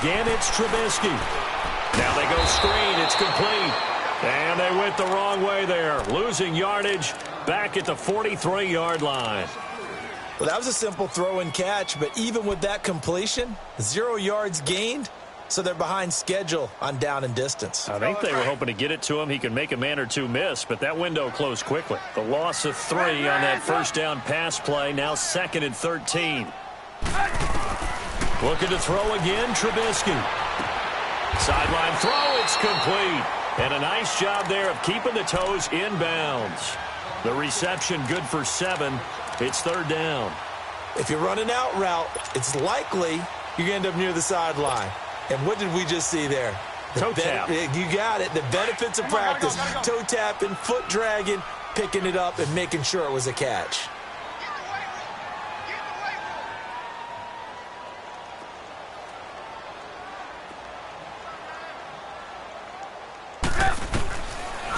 Again, it's Trubisky. Now they go screen. It's complete. And they went the wrong way there, losing yardage back at the 43-yard line. Well, that was a simple throw and catch, but even with that completion, 0 yards gained, so they're behind schedule on down and distance. I think they were hoping to get it to him. He could make a man or two miss, but that window closed quickly. The loss of 3 on that 1st down pass play, now 2nd and 13. Looking to throw again, Trubisky. Sideline throw, it's complete. And a nice job there of keeping the toes inbounds. The reception good for 7. It's 3rd down. If you run an out route, it's likely you're going to end up near the sideline. And what did we just see there? Toe tap. You got it. The benefits of practice. Toe tapping, foot dragging, picking it up, and making sure it was a catch.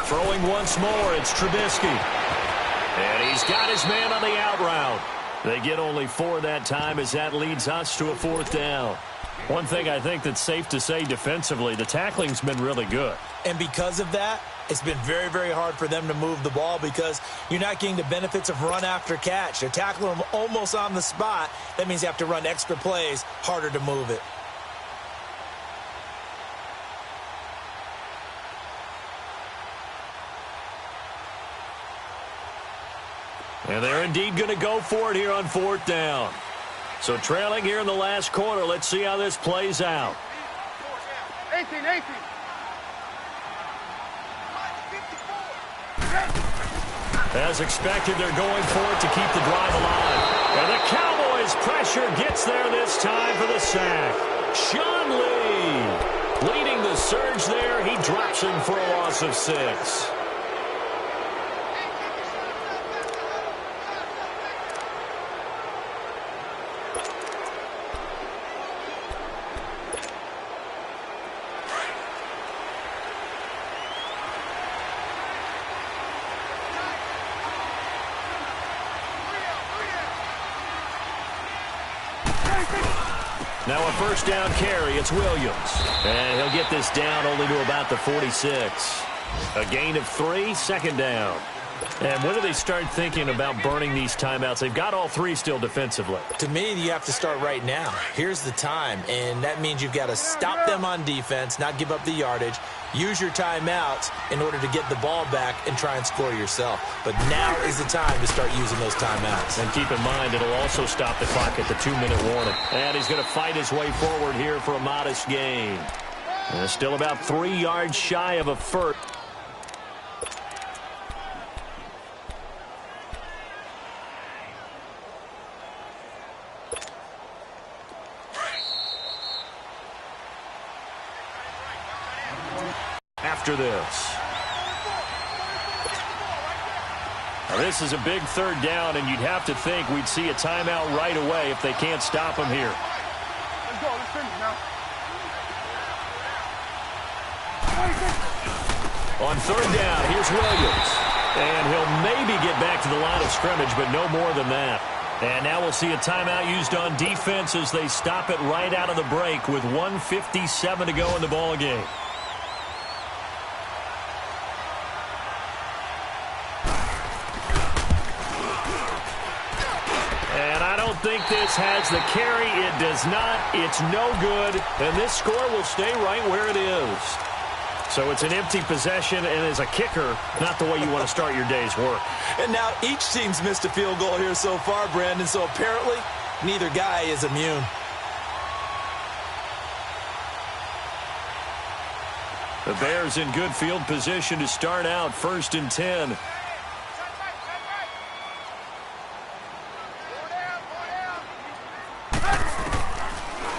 Throwing once more, it's Trubisky. And he's got his man on the out route. They get only 4 that time as that leads us to a 4th down. One thing I think that's safe to say defensively, the tackling's been really good. And because of that, it's been very, very hard for them to move the ball because you're not getting the benefits of run after catch. They're tackling them almost on the spot. That means you have to run extra plays, harder to move it. And they're indeed going to go for it here on 4th down. So trailing here in the last quarter, let's see how this plays out. 18. As expected, they're going for it to keep the drive alive. And the Cowboys' pressure gets there this time for the sack. Sean Lee leading the surge there. He drops him for a loss of 6. Now a 1st down carry, it's Williams. And he'll get this down only to about the 46. A gain of 3, 2nd down. And when do they start thinking about burning these timeouts? They've got all 3 still defensively. To me, you have to start right now. Here's the time, and that means you've got to stop them on defense, not give up the yardage, use your timeouts in order to get the ball back and try and score yourself. But now is the time to start using those timeouts. And keep in mind, it'll also stop the clock at the 2-minute warning. And he's going to fight his way forward here for a modest gain. And still about 3 yards shy of a first. After this. Now this is a big 3rd down, and you'd have to think we'd see a timeout right away if they can't stop him here. Let's go. Let's finish now. On 3rd down, here's Williams. And he'll maybe get back to the line of scrimmage, but no more than that. And now we'll see a timeout used on defense as they stop it right out of the break with 1:57 to go in the ball game. I think this has the carry. It does not. It's no good. And this score will stay right where it is. So it's an empty possession, and as a kicker, not the way you want to start your day's work. And now each team's missed a field goal here so far, Brandon, so apparently neither guy is immune. The Bears in good field position to start out 1st and 10.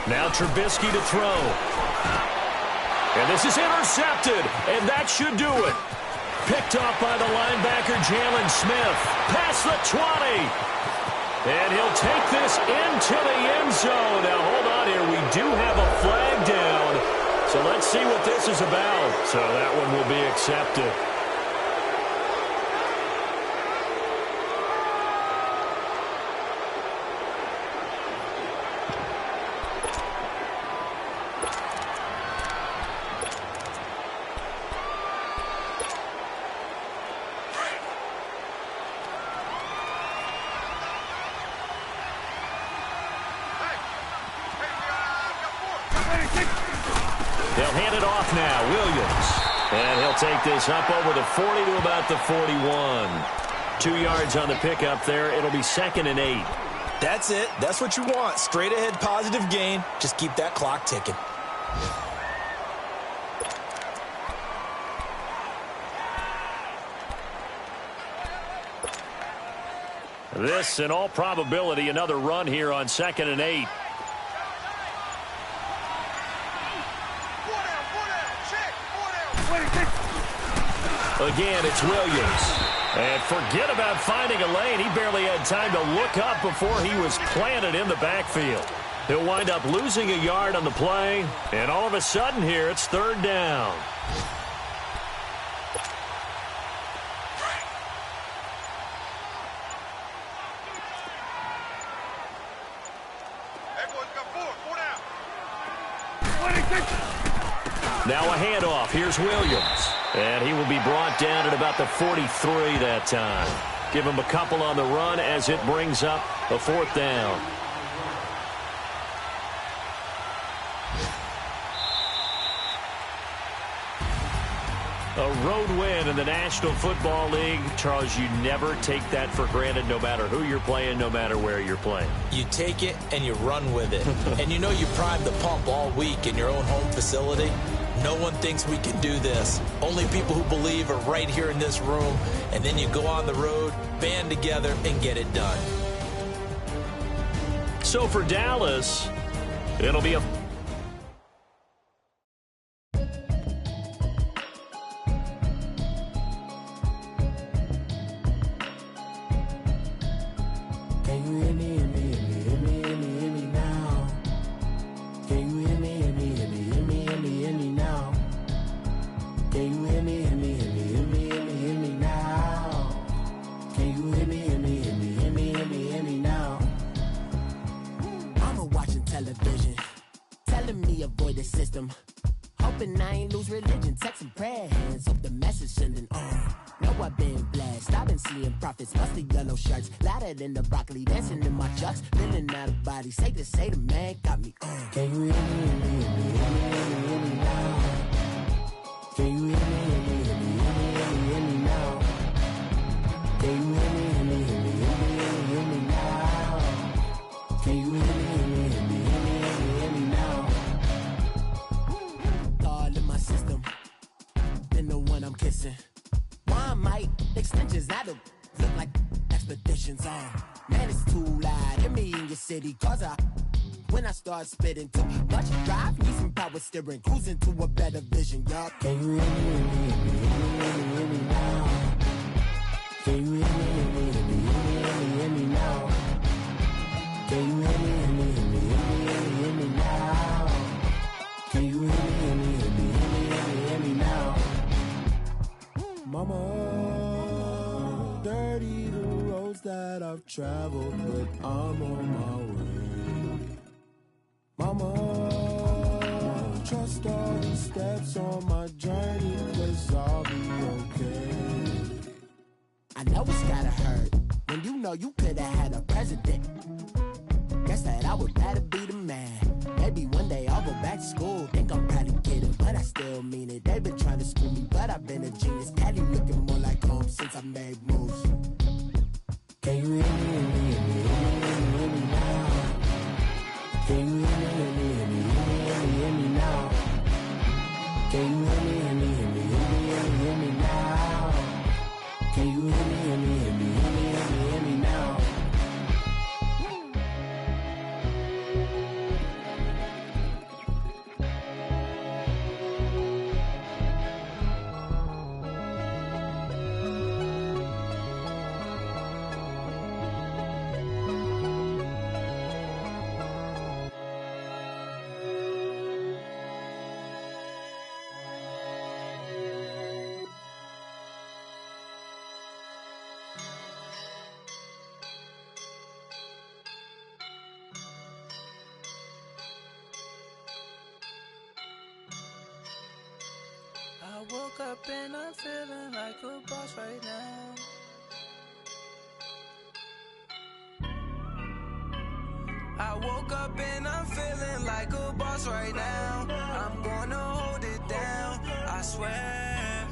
Now Trubisky to throw. And this is intercepted, and that should do it. Picked off by the linebacker, Jalen Smith. Past the 20. And he'll take this into the end zone. Now, hold on here. We do have a flag down. So let's see what this is about. So that one will be accepted. They'll hand it off now, Williams. And he'll take this up over the 40 to about the 41. 2 yards on the pickup there. It'll be 2nd and 8. That's it. That's what you want. Straight ahead positive gain. Just keep that clock ticking. This, in all probability, another run here on 2nd and 8. Again, it's Williams. And forget about finding a lane. He barely had time to look up before he was planted in the backfield. He'll wind up losing a yard on the play. And all of a sudden here, it's 3rd down. Now a handoff. Here's Williams. And he will be brought down at about the 43 that time. Give him a couple on the run as it brings up a 4th down. A road win in the National Football League. Charles, you never take that for granted no matter who you're playing, no matter where you're playing. You take it and you run with it. And you know you primed the pump all week in your own home facility. No one thinks we can do this. Only people who believe are right here in this room. And then you go on the road, band together, and get it done. So for Dallas, it'll be a... in the broccoli, dancing in my chucks, feeling out of body. Say the man got me on. Can you hear me now? Can you hear me now? Can you hear me now? Can you hear me now? All in my system, then the one I'm kissing. Why might extensions out of look like expeditions on? Man, it's too loud. Hear me in your city, cause when I start spitting too much drive, need some power steering, cruising to a better vision, y'all. Can you hear me now? Can you hear me now? Can you hear me now? Can you hear me now? Mama, dirty the roads that I've traveled, but I'm on my way. Mama, trust all the steps on my journey, 'cause I'll be okay. I know it's gotta hurt when you know you could've had a president. Guess that I would rather be the man. Maybe one day I'll go back to school. Think I'm proud of kidding, but I still mean it. They've been trying to school me, but I've been a genius. Caddy looking more like home since I made moves. Can you hear me now? Can you hear me now? Can you hear me now? Can you hear me now? I woke up and I'm feeling like a boss right now. I woke up and I'm feeling like a boss right now. I'm gonna hold it down, I swear.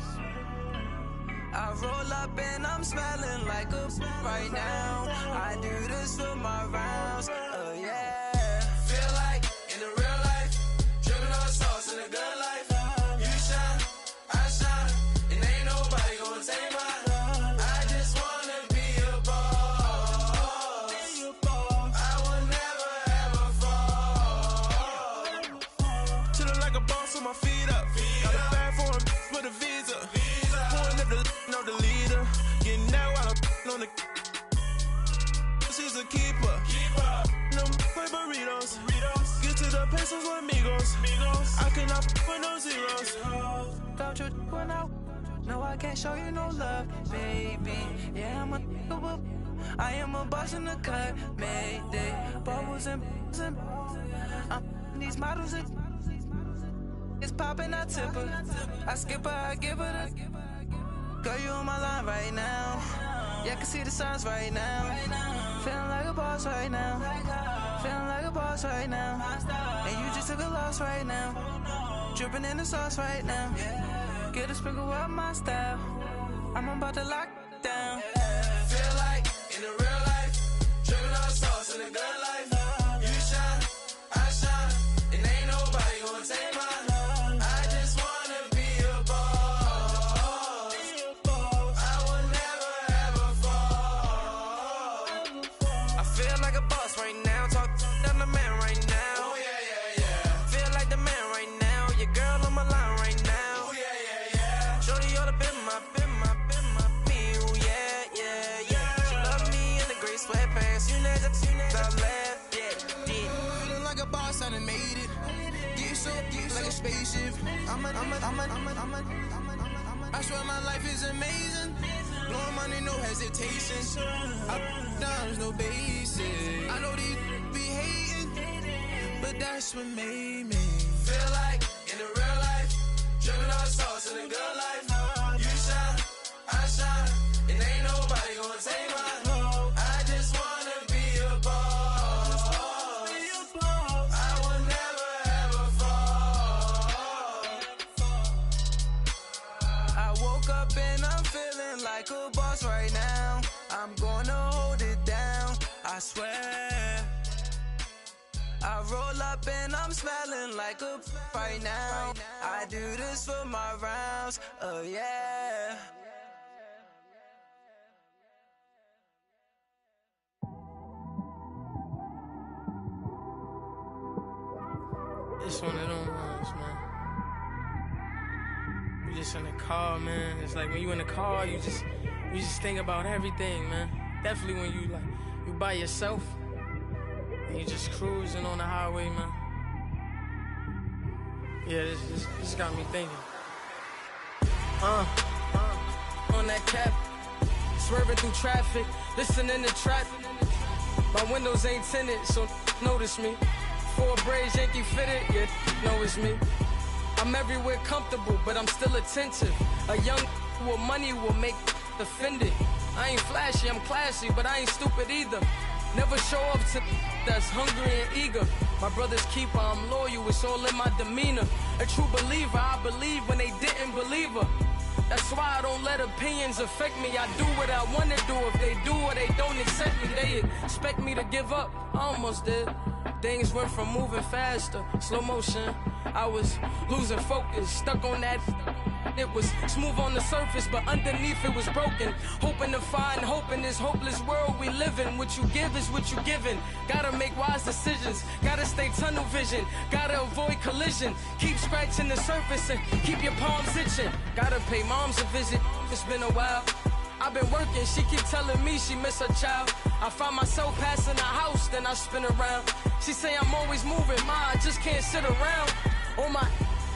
I roll up and I'm smelling like a right now. I do this for my rounds, yeah. Feel like in the real life, dripping on sauce in the good life. You shine, I shine, and ain't nobody gonna take mine. I just wanna be a boss. want your one out. No, I can't show you no love, baby. Yeah, I am a boss in the cut, Mayday. Bubbles and I'm these models. It's popping, I tip her. I skip her, I give her the. Girl, you on my line right now. Yeah, I can see the signs right now. Feeling like a boss right now. Feeling like a boss right now. And you just took a loss right now. Dripping in the sauce right now. Get a sprinkle up my style. I'm about to lock down. Feel like in the real life, dripping on sauce in the good life. You shine, I shine, and ain't nobody gonna take mine. I just wanna be a boss. I will never ever fall. I feel like a boss right now. Talk to the man right now. Oh yeah, yeah, yeah. Feel like the man right now. Your girl on my line right now. Oh yeah, yeah, yeah. Shorty oughta been my me. Ooh, yeah, yeah, yeah. She love me in the gray sweatpants. You never left, yeah. Feeling like a boss, I done made it. Get so like a spaceship. I swear my life is amazing. Blowing money, no hesitation. Up, downs, no basic. I know these be hating, but that's what made me. Feel like in the real life, dripping on sauce in the good life. You shine, I shine, and ain't nobody gonna take mine. I just wanna be a boss. I will never ever fall. I woke up and I'm feeling like a boss right now. I'm gonna hold it down, I swear. I roll up and I'm smelling like a right now. I do this for my rounds, oh yeah. It's one of them ones, man. You just in the car, man. It's like when you in the car, you just think about everything, man. Definitely when you by yourself and you just cruising on the highway, man. Yeah, this got me thinking. On that cap, swerving through traffic, listening to trap. My windows ain't tinted, so notice me. 4 braids, Yankee fitted, yeah, know it's me. I'm everywhere comfortable, but I'm still attentive. A young with money will make offended. I ain't flashy, I'm classy, but I ain't stupid either. Never show up to that's hungry and eager. My brother's keeper, I'm loyal, it's all in my demeanor. A true believer, I believe when they didn't believe her. That's why I don't let opinions affect me. I do what I want to do. If they do or they don't accept me, they expect me to give up. I almost did. Things went from moving faster, slow motion. I was losing focus, stuck on that. It was smooth on the surface, but underneath it was broken. Hoping to find hope in this hopeless world we live in. What you give is what you given. Gotta make wise decisions. Gotta stay tunnel vision. Gotta avoid collision. Keep scratching the surface and keep your palms itching. Gotta pay moms a visit. It's been a while. I've been working, she keep telling me she miss her child. I find myself passing the house, then I spin around. She say I'm always moving, ma, I just can't sit around. Oh my,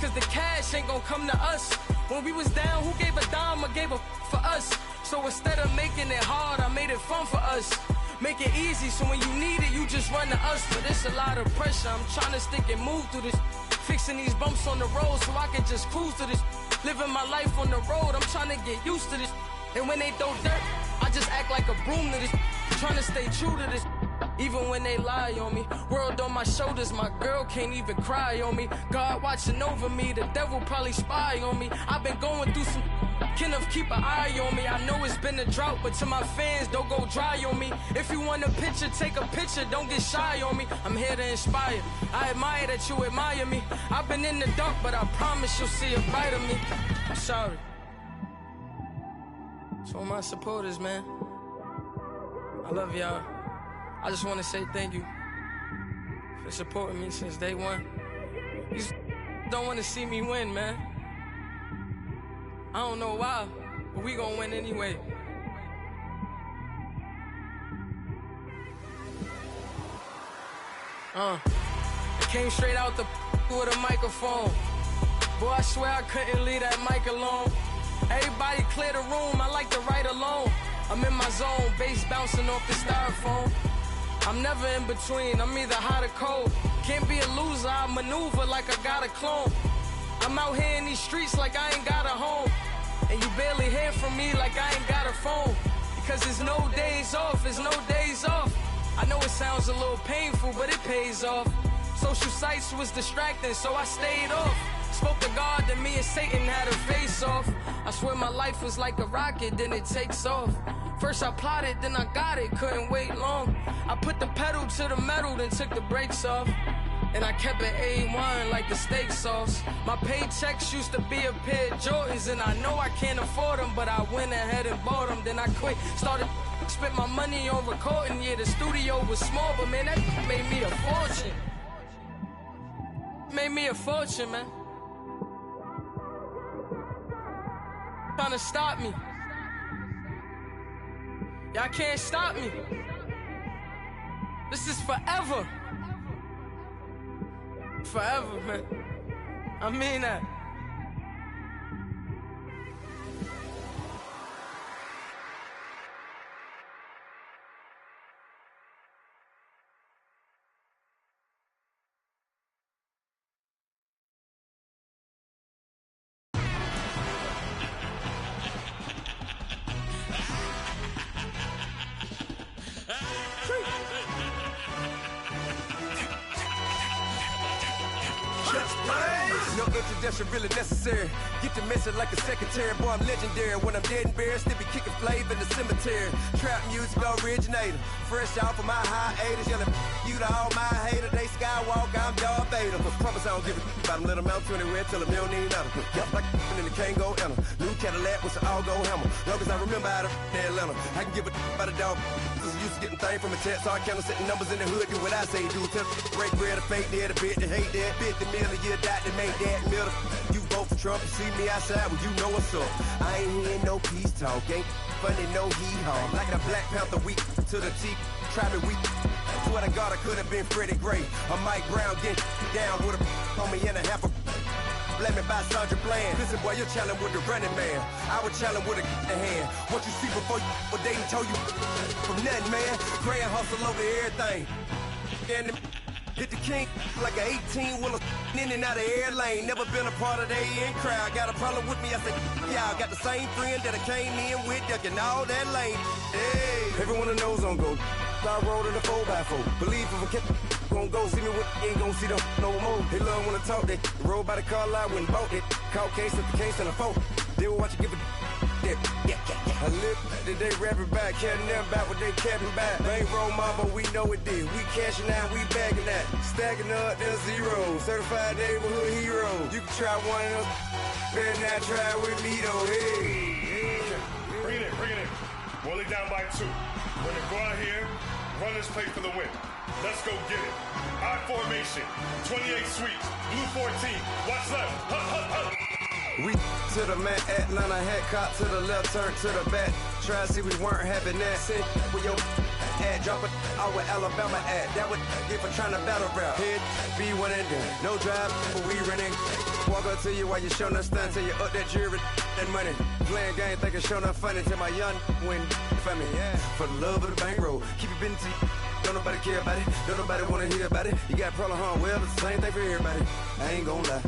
cause the cash ain't gon' come to us. When we was down, who gave a dime or gave a for us? So instead of making it hard, I made it fun for us. Make it easy, so when you need it, you just run to us. But it's a lot of pressure, I'm trying to stick and move through this. Fixing these bumps on the road so I can just cruise to this. Living my life on the road, I'm trying to get used to this. And when they throw dirt, I just act like a broom to this. Trying to stay true to this. Even when they lie on me. World on my shoulders, my girl can't even cry on me. God watching over me, the devil probably spy on me. I've been going through some. Kenneth, keep an eye on me. I know it's been a drought, but to my fans, don't go dry on me. If you want a picture, take a picture, don't get shy on me. I'm here to inspire. I admire that you admire me. I've been in the dark, but I promise you'll see a bright of me. I'm sorry. To all my supporters, man. I love y'all. I just want to say thank you for supporting me since day one. You don't want to see me win, man. I don't know why, but we gonna win anyway. I came straight out the with a microphone. Boy, I swear I couldn't leave that mic alone. Everybody clear the room, I like to write alone. I'm in my zone, bass bouncing off the styrofoam. I'm never in between, I'm either hot or cold. Can't be a loser, I maneuver like I got a clone. I'm out here in these streets like I ain't got a home. And you barely hear from me like I ain't got a phone. Because there's no days off, there's no days off. I know it sounds a little painful, but it pays off. Social sites was distracting, so I stayed off. Spoke to God, then me and Satan had a face off. I swear my life was like a rocket, then it takes off. First I plotted, then I got it, couldn't wait long. I put the pedal to the metal, then took the brakes off. And I kept it A1 like the steak sauce. My paychecks used to be a pair of Jordans, and I know I can't afford them, but I went ahead and bought them. Then I quit, started spent my money on recording. Yeah, the studio was small, but man, that made me a fortune. Made me a fortune, man. Trying to stop me. Y'all can't stop me. This is forever. Forever, man. I mean that. No introduction really necessary. Get the message like a secretary. Boy, I'm legendary. When I'm dead and buried, still be kicking flavor in the cemetery. Trap music originator. Fresh off of my hiatus. Yelling you to all my haters. They skywalk, I'm Darth Vader. Promise I don't give a about them. Let them out to anywhere. Tell them they don't need nothing. Yup, like in the can't go enter. New Cadillac with some all-go hammer. Long as I remember out of Atlanta. I can give a about a dog. Used to getting things from a text. So I count setting numbers in the hood. Do what I say do. Tell break bread, a fake dead, a bit to hate that. 50 million, you die to make that middle. You vote for Trump, you see me outside, well, you know what's up. I ain't hearing no peace talk, ain't funny, no hee-haw. Like a Black Panther weak to the teeth, try me weak. Swear to God, I could have been Freddie Gray. Or Mike Brown getting down with a on me and a half a. Let me buy Sandra Bland. Listen, boy, you're challenging with the running man. I was challenging with a hand. What you see before you, what they told you from nothing, man. Pray and hustle over everything. And hit the king like an 18-wheeler in and out of air lane. Never been a part of the in crowd. Got a problem with me, I said, y'all got the same friend that I came in with, ducking all that lane. Hey, everyone knows on go. I rolled in a 4x4. Believe if I kept gon' go see me with ain't gon' see them no more. They love when I talk, they roll by the car lot when bought it. Caught case at the case and a phone. They will watch you give a I live that they rapping back, caring them back what they capping back. They ain't roll mama, we know it did. We cashing out, we bagging that. Stacking up, there's zero. Certified neighborhood hero. You can try one of them, better not try with me though. Hey. Bring it in. Roll it down by 2. We're gonna go out here, run this play for the win. Let's go get it. I formation, 28 sweeps, blue 14. Watch left. We to the man, Atlanta hat cop to the left, turn to the back. Try to see we weren't having that. Sit with your ad, drop it out with Alabama ad. That would get for trying to battle rap. Head, be one and done. No drive, but we running. Walk up to you while you showing us stunt till you up that jury, that money. Playing game, thinking showing up funny till my young win for me. Yeah. For the love of the bankroll, keep it busy. Don't nobody care about it. Don't nobody wanna hear about it. You got problem, huh? Well, it's the same thing for everybody. I ain't gon' lie.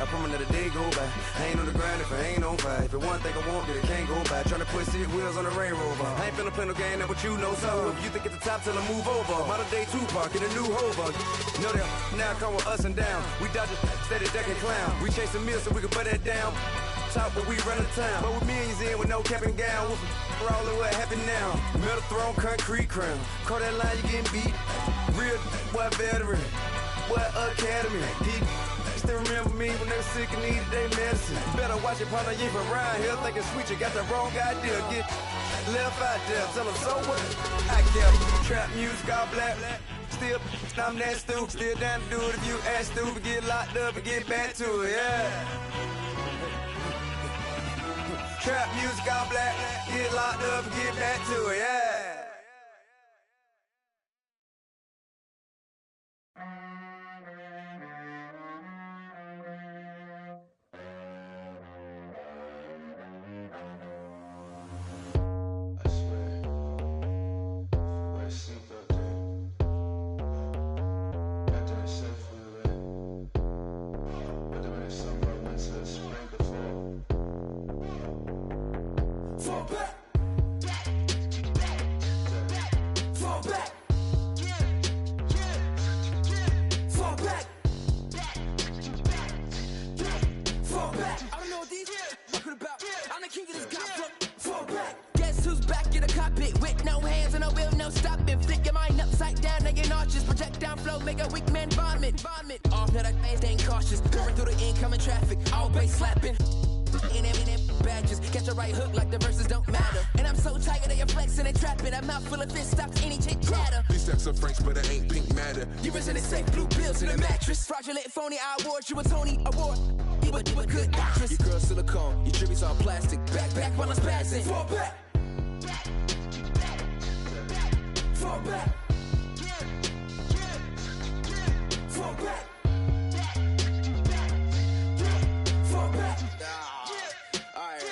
I promise that a day go by. I ain't on the grind if I ain't on fire. If it one thing I want, then it can't go by. Tryna put seat wheels on the Range Rover. I ain't finna play no game, that what you know. So if you think at the top till I move over. Modern day Tupac in a new hover. Know that now come with us and down. We dodge it, steady ducking clown. We chasing meals so we can put that down. Top, but we run the town. But with millions in with no cap and gown. We're all in what happened now. Metal throne, concrete crown. Call that line, you getting beat. Real boy veteran. Boy academy. He still remember me when they were sick and needed their medicine. Better watch it, partner, you from around here thinking sweet, you got the wrong idea. Get left out there, tell them so what? I care. Trap music, all black. Still, I'm that stupid. Still down to do it if you ask stupid. Get locked up and get back to it, yeah. Trap music, all black. Get locked up and get back to it, yeah. flow, make a weak man vomit. Off, now that man staying cautious. Going through the incoming traffic, all bass slapping. In them badges, catch a right hook like the verses don't matter. And I'm so tired of your flexing and trapping. I'm not full of fist stops, any chit chatter. These stacks are French, but it ain't pink matter. You represent safe blue pills in a mattress. Fraudulent, phony, I award you a Tony Award. You a good actress. Your girl silicone, your tributes all plastic. Back while I'm spazzing. Fall back. Fall back. Fall back. Fall back. Alright.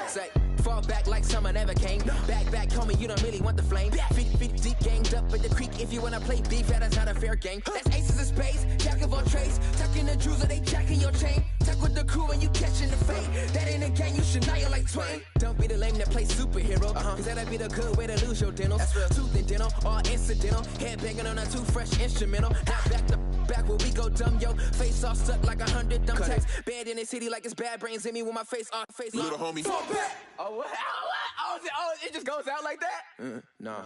Say, fall back like summer never came. Back, homie, you don't really want the flame. 50 deep, ganged up at the creek. If you wanna play beef, that's not a fair game. That's aces of spades, jack of all trades. Tucking the jewels, or they jacking your chain. Tuck with the crew and you catching the fade. That ain't a game, you should know like Twain. Don't be the lame that plays superhero. Cause that'll be the good way to lose your dentals. Tooth and dental, all incidental. Head banging on a too fresh instrumental. Now back to back where we go dumb, yo. Face all stuck like 100 dumb tacks. Banned in the city like it's bad brains in me with my face off. Face little homie. Fall back. Oh, what? Oh, it just goes out like that? Nah.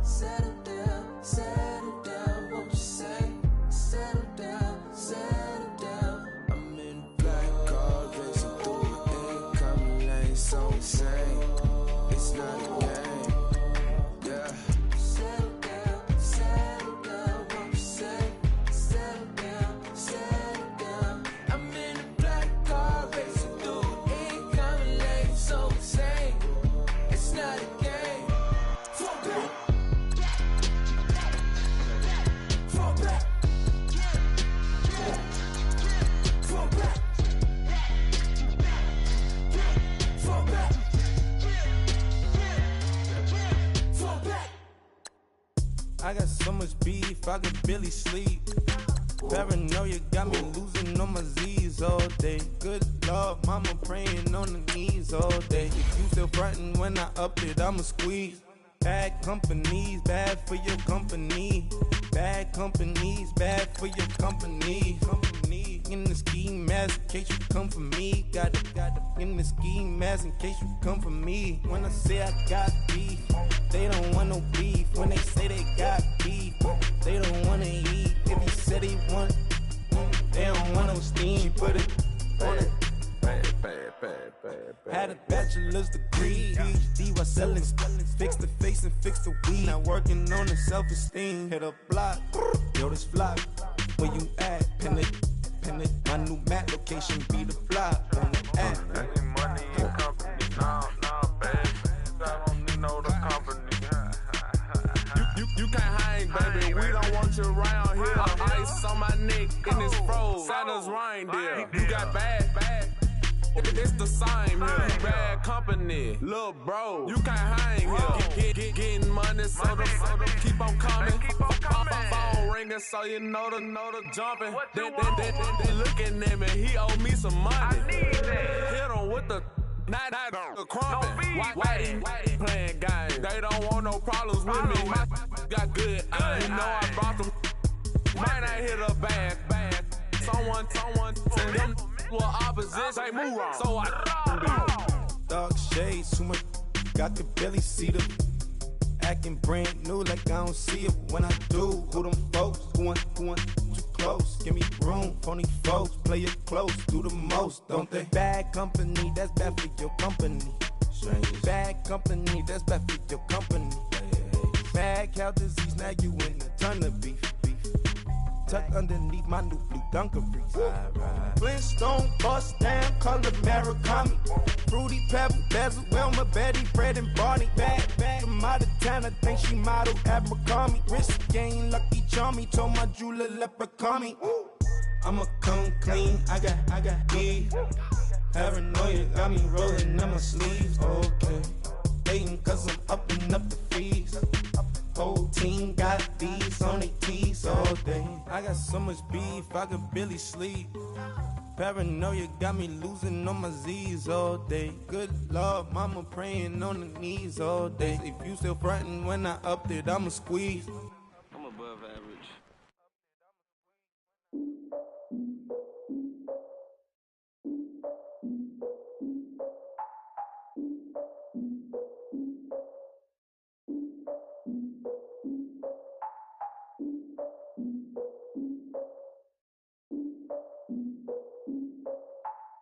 Settle down, won't you say? Settle down. I'm in black car, racing through the incoming lane, so insane. It's not a game, yeah. Settle down, won't you say? Settle down. I'm in a black car, racing through the incoming lane, so insane. It's not a game. I got so much beef, I could barely sleep. Paranoia got me losing on my Z's all day. Good Lord, mama praying on the knees all day. If you still frontin' when I up it, I'ma squeeze. Bad companies, bad for your company. Bad companies, bad for your company. In the ski mask in case you come for me. Got it in the ski mask in case you come for me. When I say I got beef, they don't want no beef. When they say they got beef, they don't wanna eat. If you said they want, they don't want no steam. Put it on it. Had a bachelor's degree, PhD while selling. Fix the face and fix the weed. Now working on the self-esteem. Hit a block, yo, this flock. Where you at? Pin it. My new map location be the block on the app. Any money in company, no, baby. I don't need no the company. You can't hang, baby. We don't want you around here. Ice on my neck and it's froze. Santa's reindeer. You got bad. It's the same here. You bad company, little bro. You can't hang here. Getting money, so the keep on coming. Phone ringing, so you know the jumping. They looking at me, he owe me some money. I need that. Hit him with the not the crumping. Why they playing games? They don't want no problems with me. Got good aim. You know I brought them. Might not hit a bad. Someone tell them well opposition. Say move wrong. So I dark shades, too much. Got the belly see them. Acting brand new like I don't see it when I do. Who them folks? Who want too close? Give me room, phony folks. Play it close, do the most, don't they? Bad company, that's bad for your company. Bad company, that's bad for your company. Bad cow disease, now you in a ton of beef. Tuck underneath my new blue Dunkaroos. Flintstone, bust down, color Murakami. Fruity Pebble, Bezel, Wilma, Betty, Fred and Barney. Bad from out of town, I think she model Abercrombie. Wrist game, Lucky Charmy, told my jeweler leprechaun me. I'ma come clean, I got beef. Paranoia got me rolling in my sleeves, okay. Hating cause I'm upping up the fees. Whole team got these on their tees all day. I got so much beef, I could barely sleep. Paranoia got me losing on my Z's all day. Good Lord, mama praying on the knees all day. If you still frontin' when I up it, I'ma squeeze. I'm above average.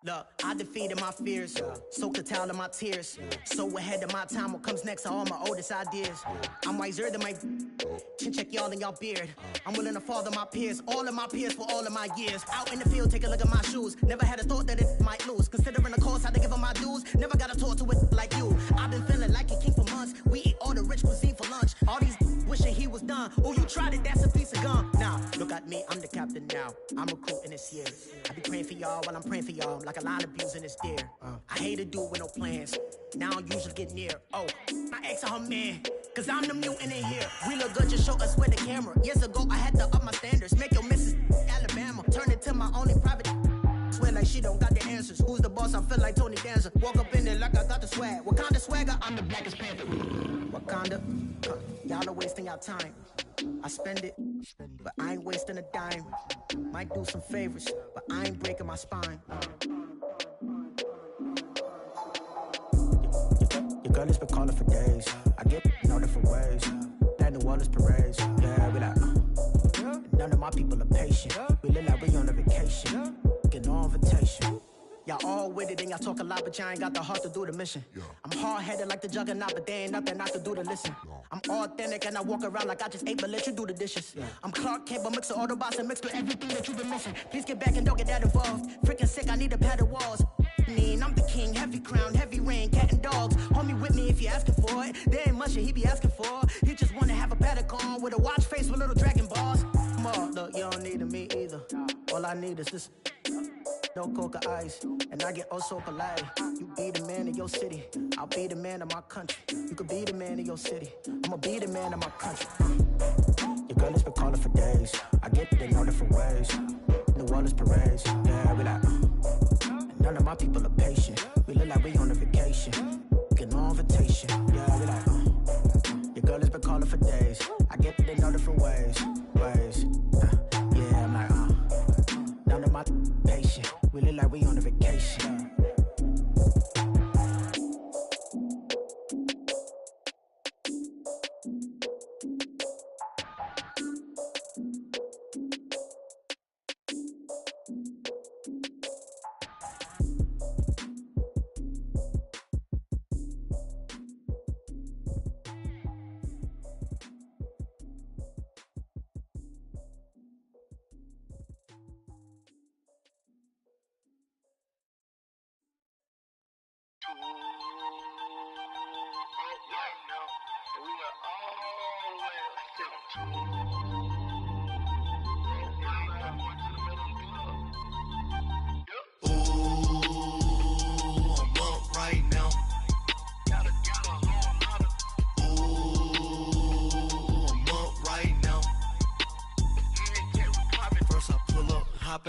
Look, I defeated my fears, soaked the towel in my tears. So ahead of my time, what comes next are all my oldest ideas. I'm wiser than my chin check y'all in y'all beard. I'm willing to father my peers, all of my peers for all of my years. Out in the field, take a look at my shoes. Never had a thought that it might lose. Considering the cost, had to give them my dues. Never got a talk to it like you. I've been feeling like a king for months. We eat all the rich cuisine for lunch. All these wishing he was done. Oh, you tried it, that's a piece of gum. Now, look at me, I'm the captain now. I'm recruiting this year. I be praying for y'all while I'm praying for y'all. Like a line of abusing this deer. I hate a dude with no plans. Now I usually get near. Oh, my ex on her man. Cause I'm the mutant in here. We look good, just show us where the camera. Years ago, I had to up my standards. Make your missus Alabama. Turn it to my only private. Swear like she don't got the answers. Who's the boss? I feel like Tony Danza. Walk up in there like I got the swag. Wakanda swagger, I'm the blackest panther. Wakanda, y'all are wasting your time. I spend it, but I ain't wasting a dime. Might do some favors, but I ain't breaking my spine. Your girl has been calling for days. I get in all different ways. That New Orleans parades. Yeah, we like, none of my people are patient. We look like we on a vacation. Get no invitation. Y'all all with it and y'all talk a lot, but y'all ain't got the heart to do the mission. I'm hard-headed like the juggernaut, but there ain't nothing I can do to listen. I'm authentic and I walk around like I just ate, but let you do the dishes. I'm Clark Kent, but mix the Autobots and mix with everything that you've been missing. Please get back and don't get that involved. Freaking sick, I need a pad of walls. I'm the king, heavy crown, heavy rain, cat and dogs. Homie with me if you're asking for it. There ain't much that he be asking for. He just wanna have a paddock on with a watch face with little dragon balls. Look, you don't need me either. All I need is this. No coca ice, and I get oh so polite. You be the man of your city, I'll be the man of my country. You could be the man of your city, I'ma be the man of my country. Your girl has been calling for days. I get it in all different ways. New Orleans parades, yeah, we like. None of my people are patient. We look like we on a vacation. Get no invitation, yeah, we like. Your girl has been calling for days. I get it in all different ways. Yeah, I'm like, none of my patient. We look like we on a vacation.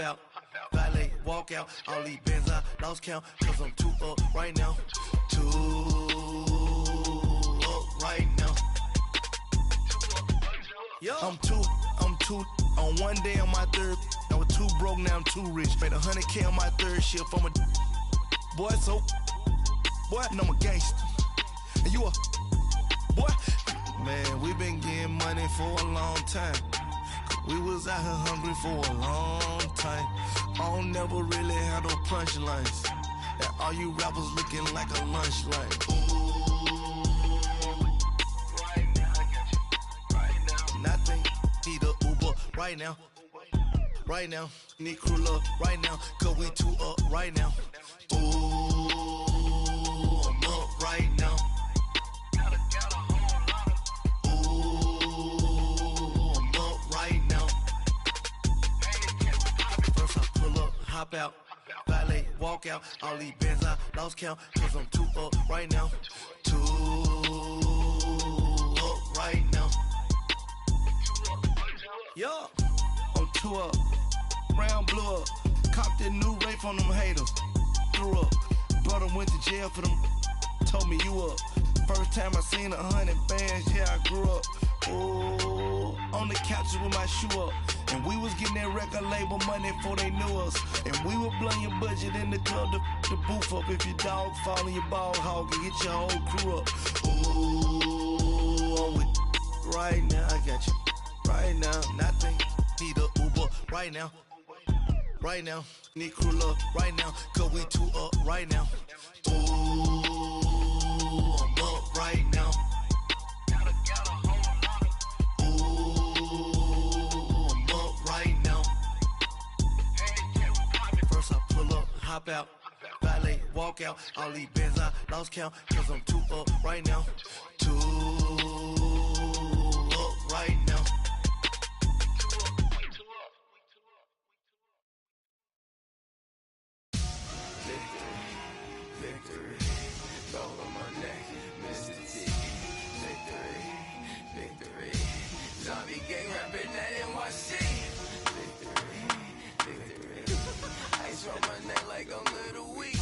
Out, valet, walk out, all these bands I lost count, cause I'm too up right now, too up right now. I'm too, on one day on my third, I was too broke, now I'm too rich, made 100K on my third shift, I'm a boy, so, boy, and I'm a gangster, and you a, boy, man, we been getting money for a long time. We was out here hungry for a long time. I don't never really have no punchlines. And all you rappers looking like a lunch line. Ooh, right now, I got you. Right now. Nothing, need a Uber right now. Right now, need crew love right now. Cause we too up right now. Ooh, I'm up right now. Hop out, valet, walk out, all these bands I lost count, cause I'm too up right now, too up right now. Yeah, I'm too up, round blew up, copped that new rape on them haters, threw up, brother went to jail for them, told me you up, first time I seen 100 bands, yeah I grew up, ooh, on the couches with my shoe up. And we was getting that record label money before they knew us. And we were blowing your budget in the club to boof up. If your dog fall in your ball hog and get your whole crew up. Ooh, I'm with right now, I got you. Right now, nothing, need a Uber right now. right now. Need crew love right now, cause we two up right now. Ooh, I'm up right now. Ooh, I'm up right now. First I pull up, hop out, valet, walk out. All these bands I lost count, cause I'm two up right now. Two up right now. Victory, gold on my neck, Mr. T. Victory, zombie gang rapping that NYC. Victory, ice on my neck like I'm Little Weak.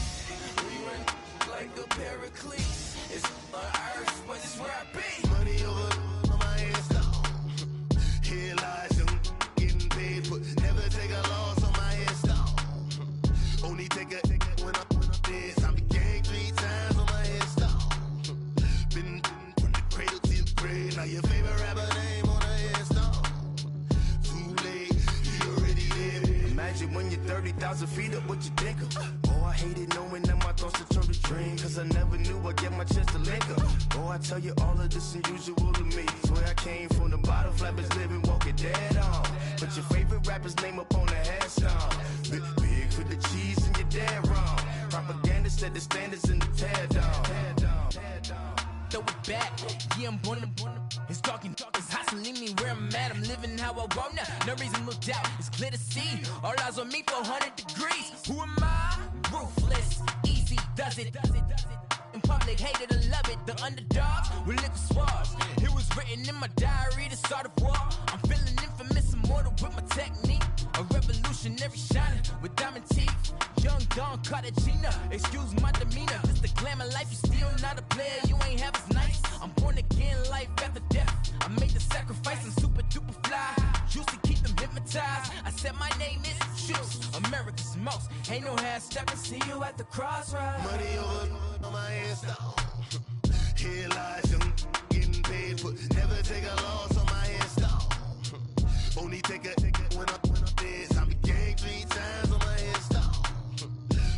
We run like a paraclete. It's on earth, but it's where I be. Money over on my head, stop. Here lies young, getting paid, but never take a loss on my head, stop. Only take a when I'm dead. I'm gang 3 times on my head, stop. Been from the cradle to the grave. Now your favorite rapper name on the head, stop. Too late, you already there. Imagine when you're 30,000 feet up, what you think of? Oh, I hated knowing that my thoughts would turn to dream, cause I never knew I'd get my chance to link up. Oh, I tell you all of this unusual to me. Swear I came from the bottom, flappers living, walking dead on. Put your favorite rapper's name up on the headstone. Big for the cheese and you're dead wrong. Propaganda set the standards in the tear down. Throw it back, yeah, I'm born to. It's talking, it's hustling me where I'm at. I'm living how I want now. No reason to doubt, it's clear to see. All eyes on me for 100 degrees. Who am I? Ruthless, easy, does it. In public, hate it or love it. The underdogs with liquor swabs. It was written in my diary to start a war. I'm feeling infamous, immortal with my technique. A revolutionary shining with diamond teeth. Young Don Cartagena, excuse my demeanor. This the glamour life, you still not a player, you ain't half as nice. I'm born again, life after death. I made the sacrifice and super duper fly. Used to keep them hypnotized. I said my name is Juice, America's most. Ain't no half stepping, see you at the crossroads. Money over on my head, stop. Here lies young, getting paid, but never take a loss on my head, stop. Only take a when I'm dead. I'm gang 3 times on my head, stop.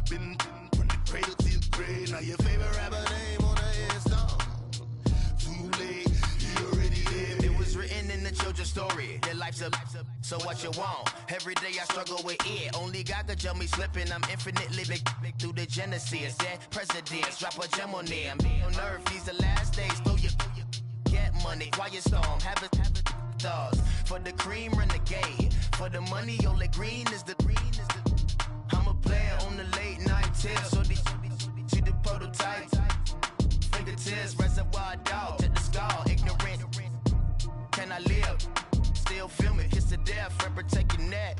Been from the cradle to the grave. Now your favorite rapper name on the head, stop. Too late, you already there. It was written in the children's story. Your life's a so what you want. Every day I struggle with it. Only God could tell me slipping. I'm infinitely big through the genesis. Dead presidents, drop a gem on there. I'm on earth, these the last days. Throw your get money, quiet storm, have it thoughts. For the cream, renegade. For the money, only green is the I'm a player on the late night tips. So these the prototypes. Fingertips, reservoir dog to the skull. Ignorant, can I live? Still film it, kiss to death, friend protect your neck.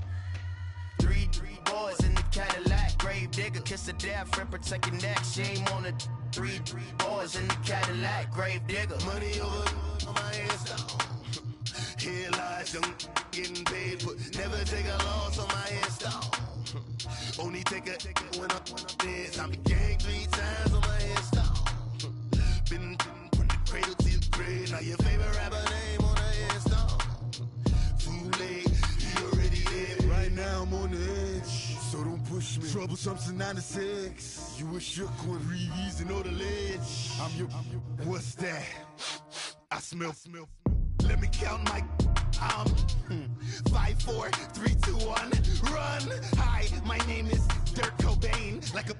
3 boys in the Cadillac, grave digger, kiss to death, friend protect your neck. Shame on the 3 boys in the Cadillac, grave digger. Money over on my head, stop. Here lies young, getting paid, but never take a loss on my head, stop. Only take a when I'm dead. I'm gang 3 times on my head, stop. Been from the cradle to the grave. Now your favorite rapper name on the head, stop. Too late, you already there. Right now I'm on the edge, so don't push me. Troublesome to 96. You a shook one, breeze and know the ledge. I'm your, what's that? I smell. Let me count my 5, 4, 3, 2, 1, run. Hi, my name is Dirk Cobain. Like a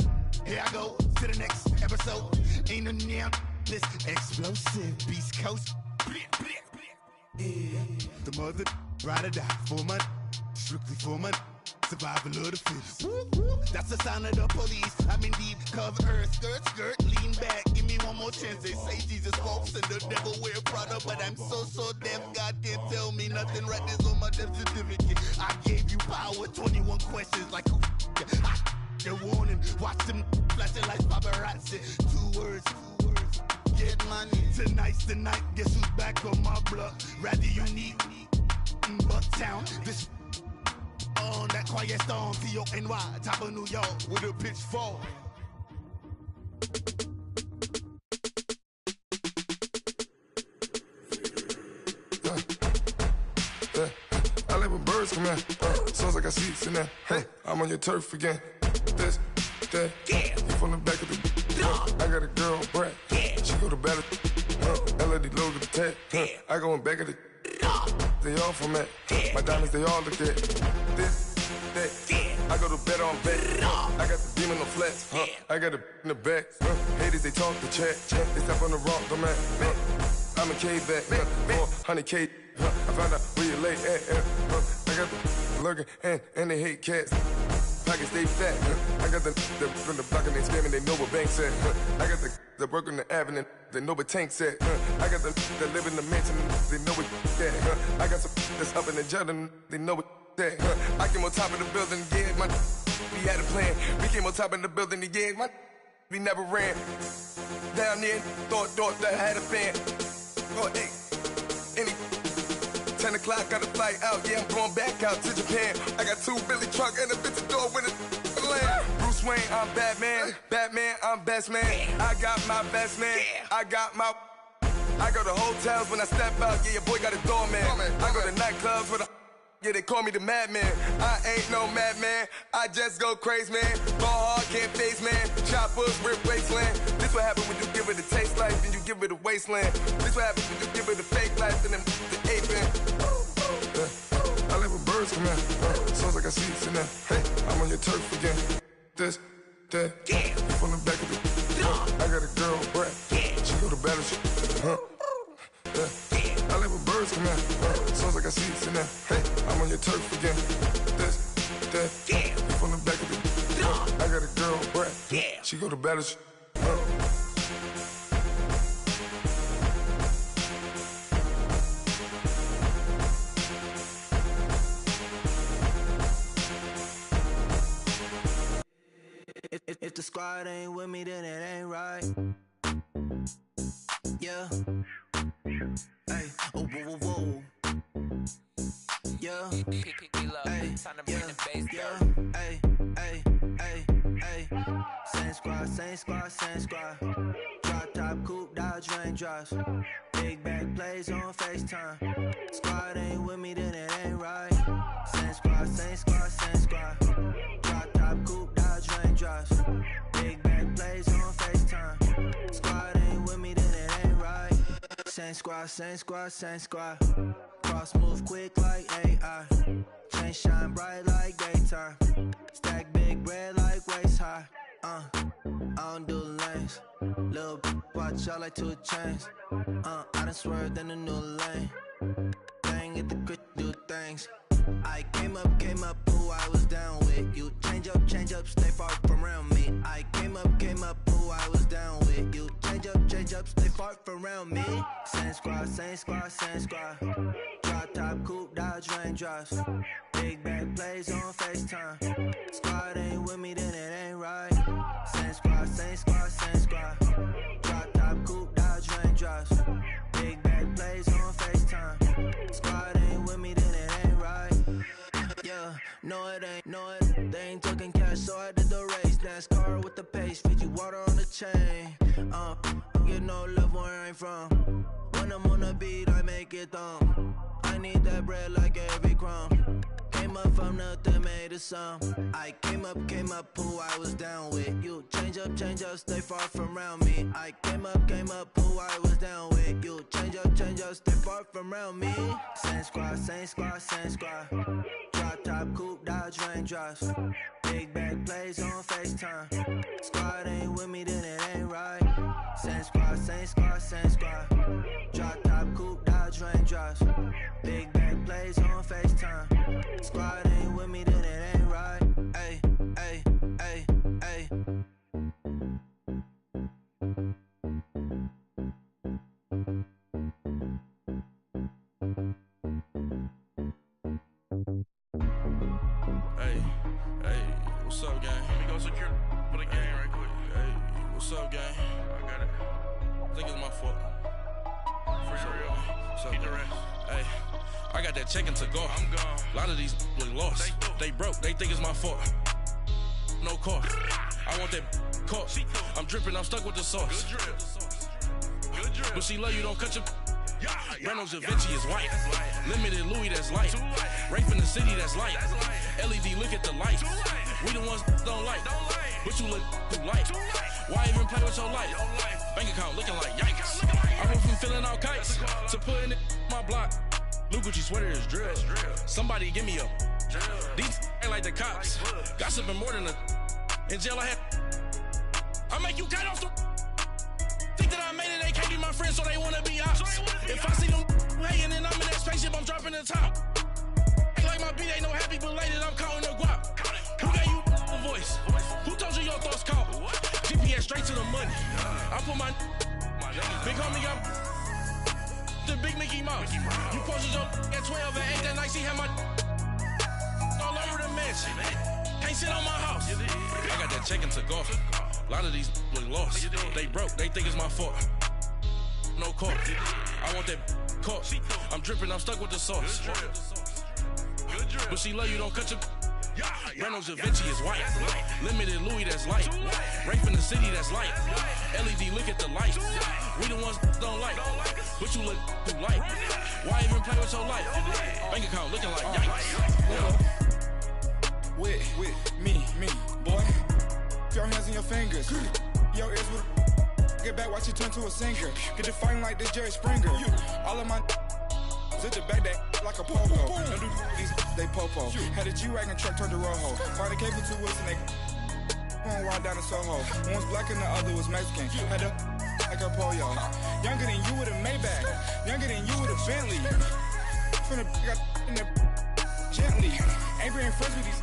here I go to the next episode. Ain't no damn this explosive Beast Coast. The mother ride or die for my strictly for my survival of the fittest. That's the sign of the police. I'm in deep cover earth, skirt, lean back. Give me one more chance. They say Jesus walks and the devil wear Prada, but I'm so deaf. God can't tell me nothing. Right this on my death certificate. I gave you power. 21 questions like who? The warning. Watch them flashing like paparazzi. 2 words. Get money. Tonight's the night. Guess who's back on my block? Rather unique. Bucktown. This. On that quiet storm, T-O-N-Y, top of New York, with a pitchfork. I let my birds come out. Sounds like I see it in there. Hey, I'm on your turf again. This, that, yeah. You from the back of the. I got a girl, Brad. Yeah. She go to battle. LED logo the tag. I go in back of the. They all from that. My diamonds, they all look at. This, that. I go to bed on bed. I got the demon on flats. I got it in the back. Haters, they talk the chat. They step on the rock, the man. I'm a K-back. 400K. I found out where you lay at. I got the lurking and they hate cats. Pockets stay fat. I got the from the block and they scamming, they know what banks at. I got the work on the avenue, they know what tanks at. I got the live in the mansion, they know what that. I got some that's up in the jungle, they know what that. I came on top of the building, yeah, my we had a plan. We came on top of the building, yeah, my we never ran. Down there, thought that I had a fan. Oh, hey, any 10 o'clock, got a flight out, yeah, I'm going back out to Japan. I got 2 Billy truck and a bitch door with a land. Bruce Wayne, I'm Batman. Batman, I'm best man. I got my best man. I got my. I go to hotels when I step out, yeah, your boy got a doorman. I go to nightclubs with a. Yeah, they call me the madman. I ain't no madman. I just go crazy, man. Ball hard, can't face, man. Choppers, rip wasteland. This what happen when you give it a taste life and you give it a wasteland. This what happen when you give it a fake life and then the aping. I live with birds come in. Sounds like I see it in there. Hey, I'm on your turf again. This, that, yeah. From the back of the. I got a girl, Brad. Yeah. She go to battle. I live with birds come in. Sounds like I see it in there. Hey, I'm on your turf again. This, that, yeah. From the back of the. I got a girl, Brad. Yeah. She go to battle. If the squad ain't with me, then it ain't right. Yeah. Hey, oh, whoa, whoa, whoa. Yeah. Hey, yeah, yeah. Hey, hey, hey, hey. Same squad, same squad, same squad. Drop top, coupe, Dodge raindrops. Big back plays on FaceTime. Squad ain't with me, then it ain't right. Same squad, same squad, same squad. Drop top, coupe, Dodge raindrops. Big back plays on FaceTime. Squad ain't with me, then it ain't right. Same squad, same squad, same squad. Cross move quick like AI. Chain shine bright like daytime. Stack big bread like waist high. I don't do lanes. Little watch out like 2 chains. I done swerved in a new lane. Bang at the crit, do things. I came up, who I was down with. You change up, stay far from around me. I came up, who I was down with. You change up, stay far from around me. Same squad, same squad, same squad. Drop top, coupe, Dodge raindrops. Big back plays on FaceTime. Squad ain't with me, then it ain't right. Same squad, same squad, same squad. Drop top, coupe, Dodge raindrops. Big back plays on FaceTime. Squad ain't with me, then it ain't right. Yeah, no it ain't, they ain't talking cash, so I did the race. NASCAR with the pace, feed you water on the chain. Get no love where I ain't from. When I'm on the beat, I make it thumb. I need that bread like every crumb. Came up from nothing, made a sum. I came up, who I was down with. You change up, stay far from around me. I came up, who I was down with. You change up, stay far from around me. Same squad, same squad, same squad. Drop top, coupe, Dodge raindrops. Big back plays on FaceTime. Squad ain't with me, then it ain't right. Same squad, same squad, same squad. Drop top, coupe, Dodge raindrops. Big back plays on FaceTime. Squad ain't with me, then it ain't right. Ay, ay, ay, ay. Hey, what's up, gang? Let me go secure for the game right quick. Hey, what's up, gang? I got it. I think it's my fault. For real. What's up, the rest. Hey, I got that chicken to go. I'm gone. A lot of these look lost. They broke. They think it's my fault. No cost. I want that caught. I'm dripping. I'm stuck with the sauce. Good drip. But she love you. Don't cut your. Reynolds Da Vinci is white. Limited Louis, that's light. Rape in the city, that's light. LED, look at the lights. We the ones don't like. But you look too light. Why even play with your life? Bank account looking like yikes. I went from filling out kites to putting it my block. New Gucci sweater is drill. Somebody give me a. These ain't like the cops. Gossiping more than a. In jail I had. I make you cut off the. Think that I made it, they can't be my friends, so they wanna be ops. If I see them hating and I'm in that spaceship, I'm dropping the top. Ain't like my beat, ain't no happy belated, I'm counting the guap. Who gave you a voice? Who told you your thoughts count? GPS straight to the money. I put my big homie got the big Mickey Mouse. You posted your at 12 and 8 that night, she had my all over the mansion. Can't sit on my house. I got that check into golf. A lot of these look lost. They broke, they think it's my fault. No court. I want that caught. I'm dripping, I'm stuck with the sauce. But she love you, don't cut your. Reynolds Da Vinci is white. Limited Louis, that's light. Rape in the city, that's light. LED, look at the light. We the ones don't like. But you look too light. Why even play with your life? Bank account looking like yikes. With me, boy. Your hands in your fingers. Your ears with. Get back, watch you turn to a singer. Get to fighting like this Jerry Springer. All of my. Zip the back that like a pogo. Don't do these, they popo. Had a G-Wagon truck turned to Rojo. Find a cable 2 wheels and they going wild down in Soho. One was black and the other was Mexican. Had a like a pollo. Younger than you with a Maybach. Younger than you with a Bentley. From the got in the gently. Ain't being friends with these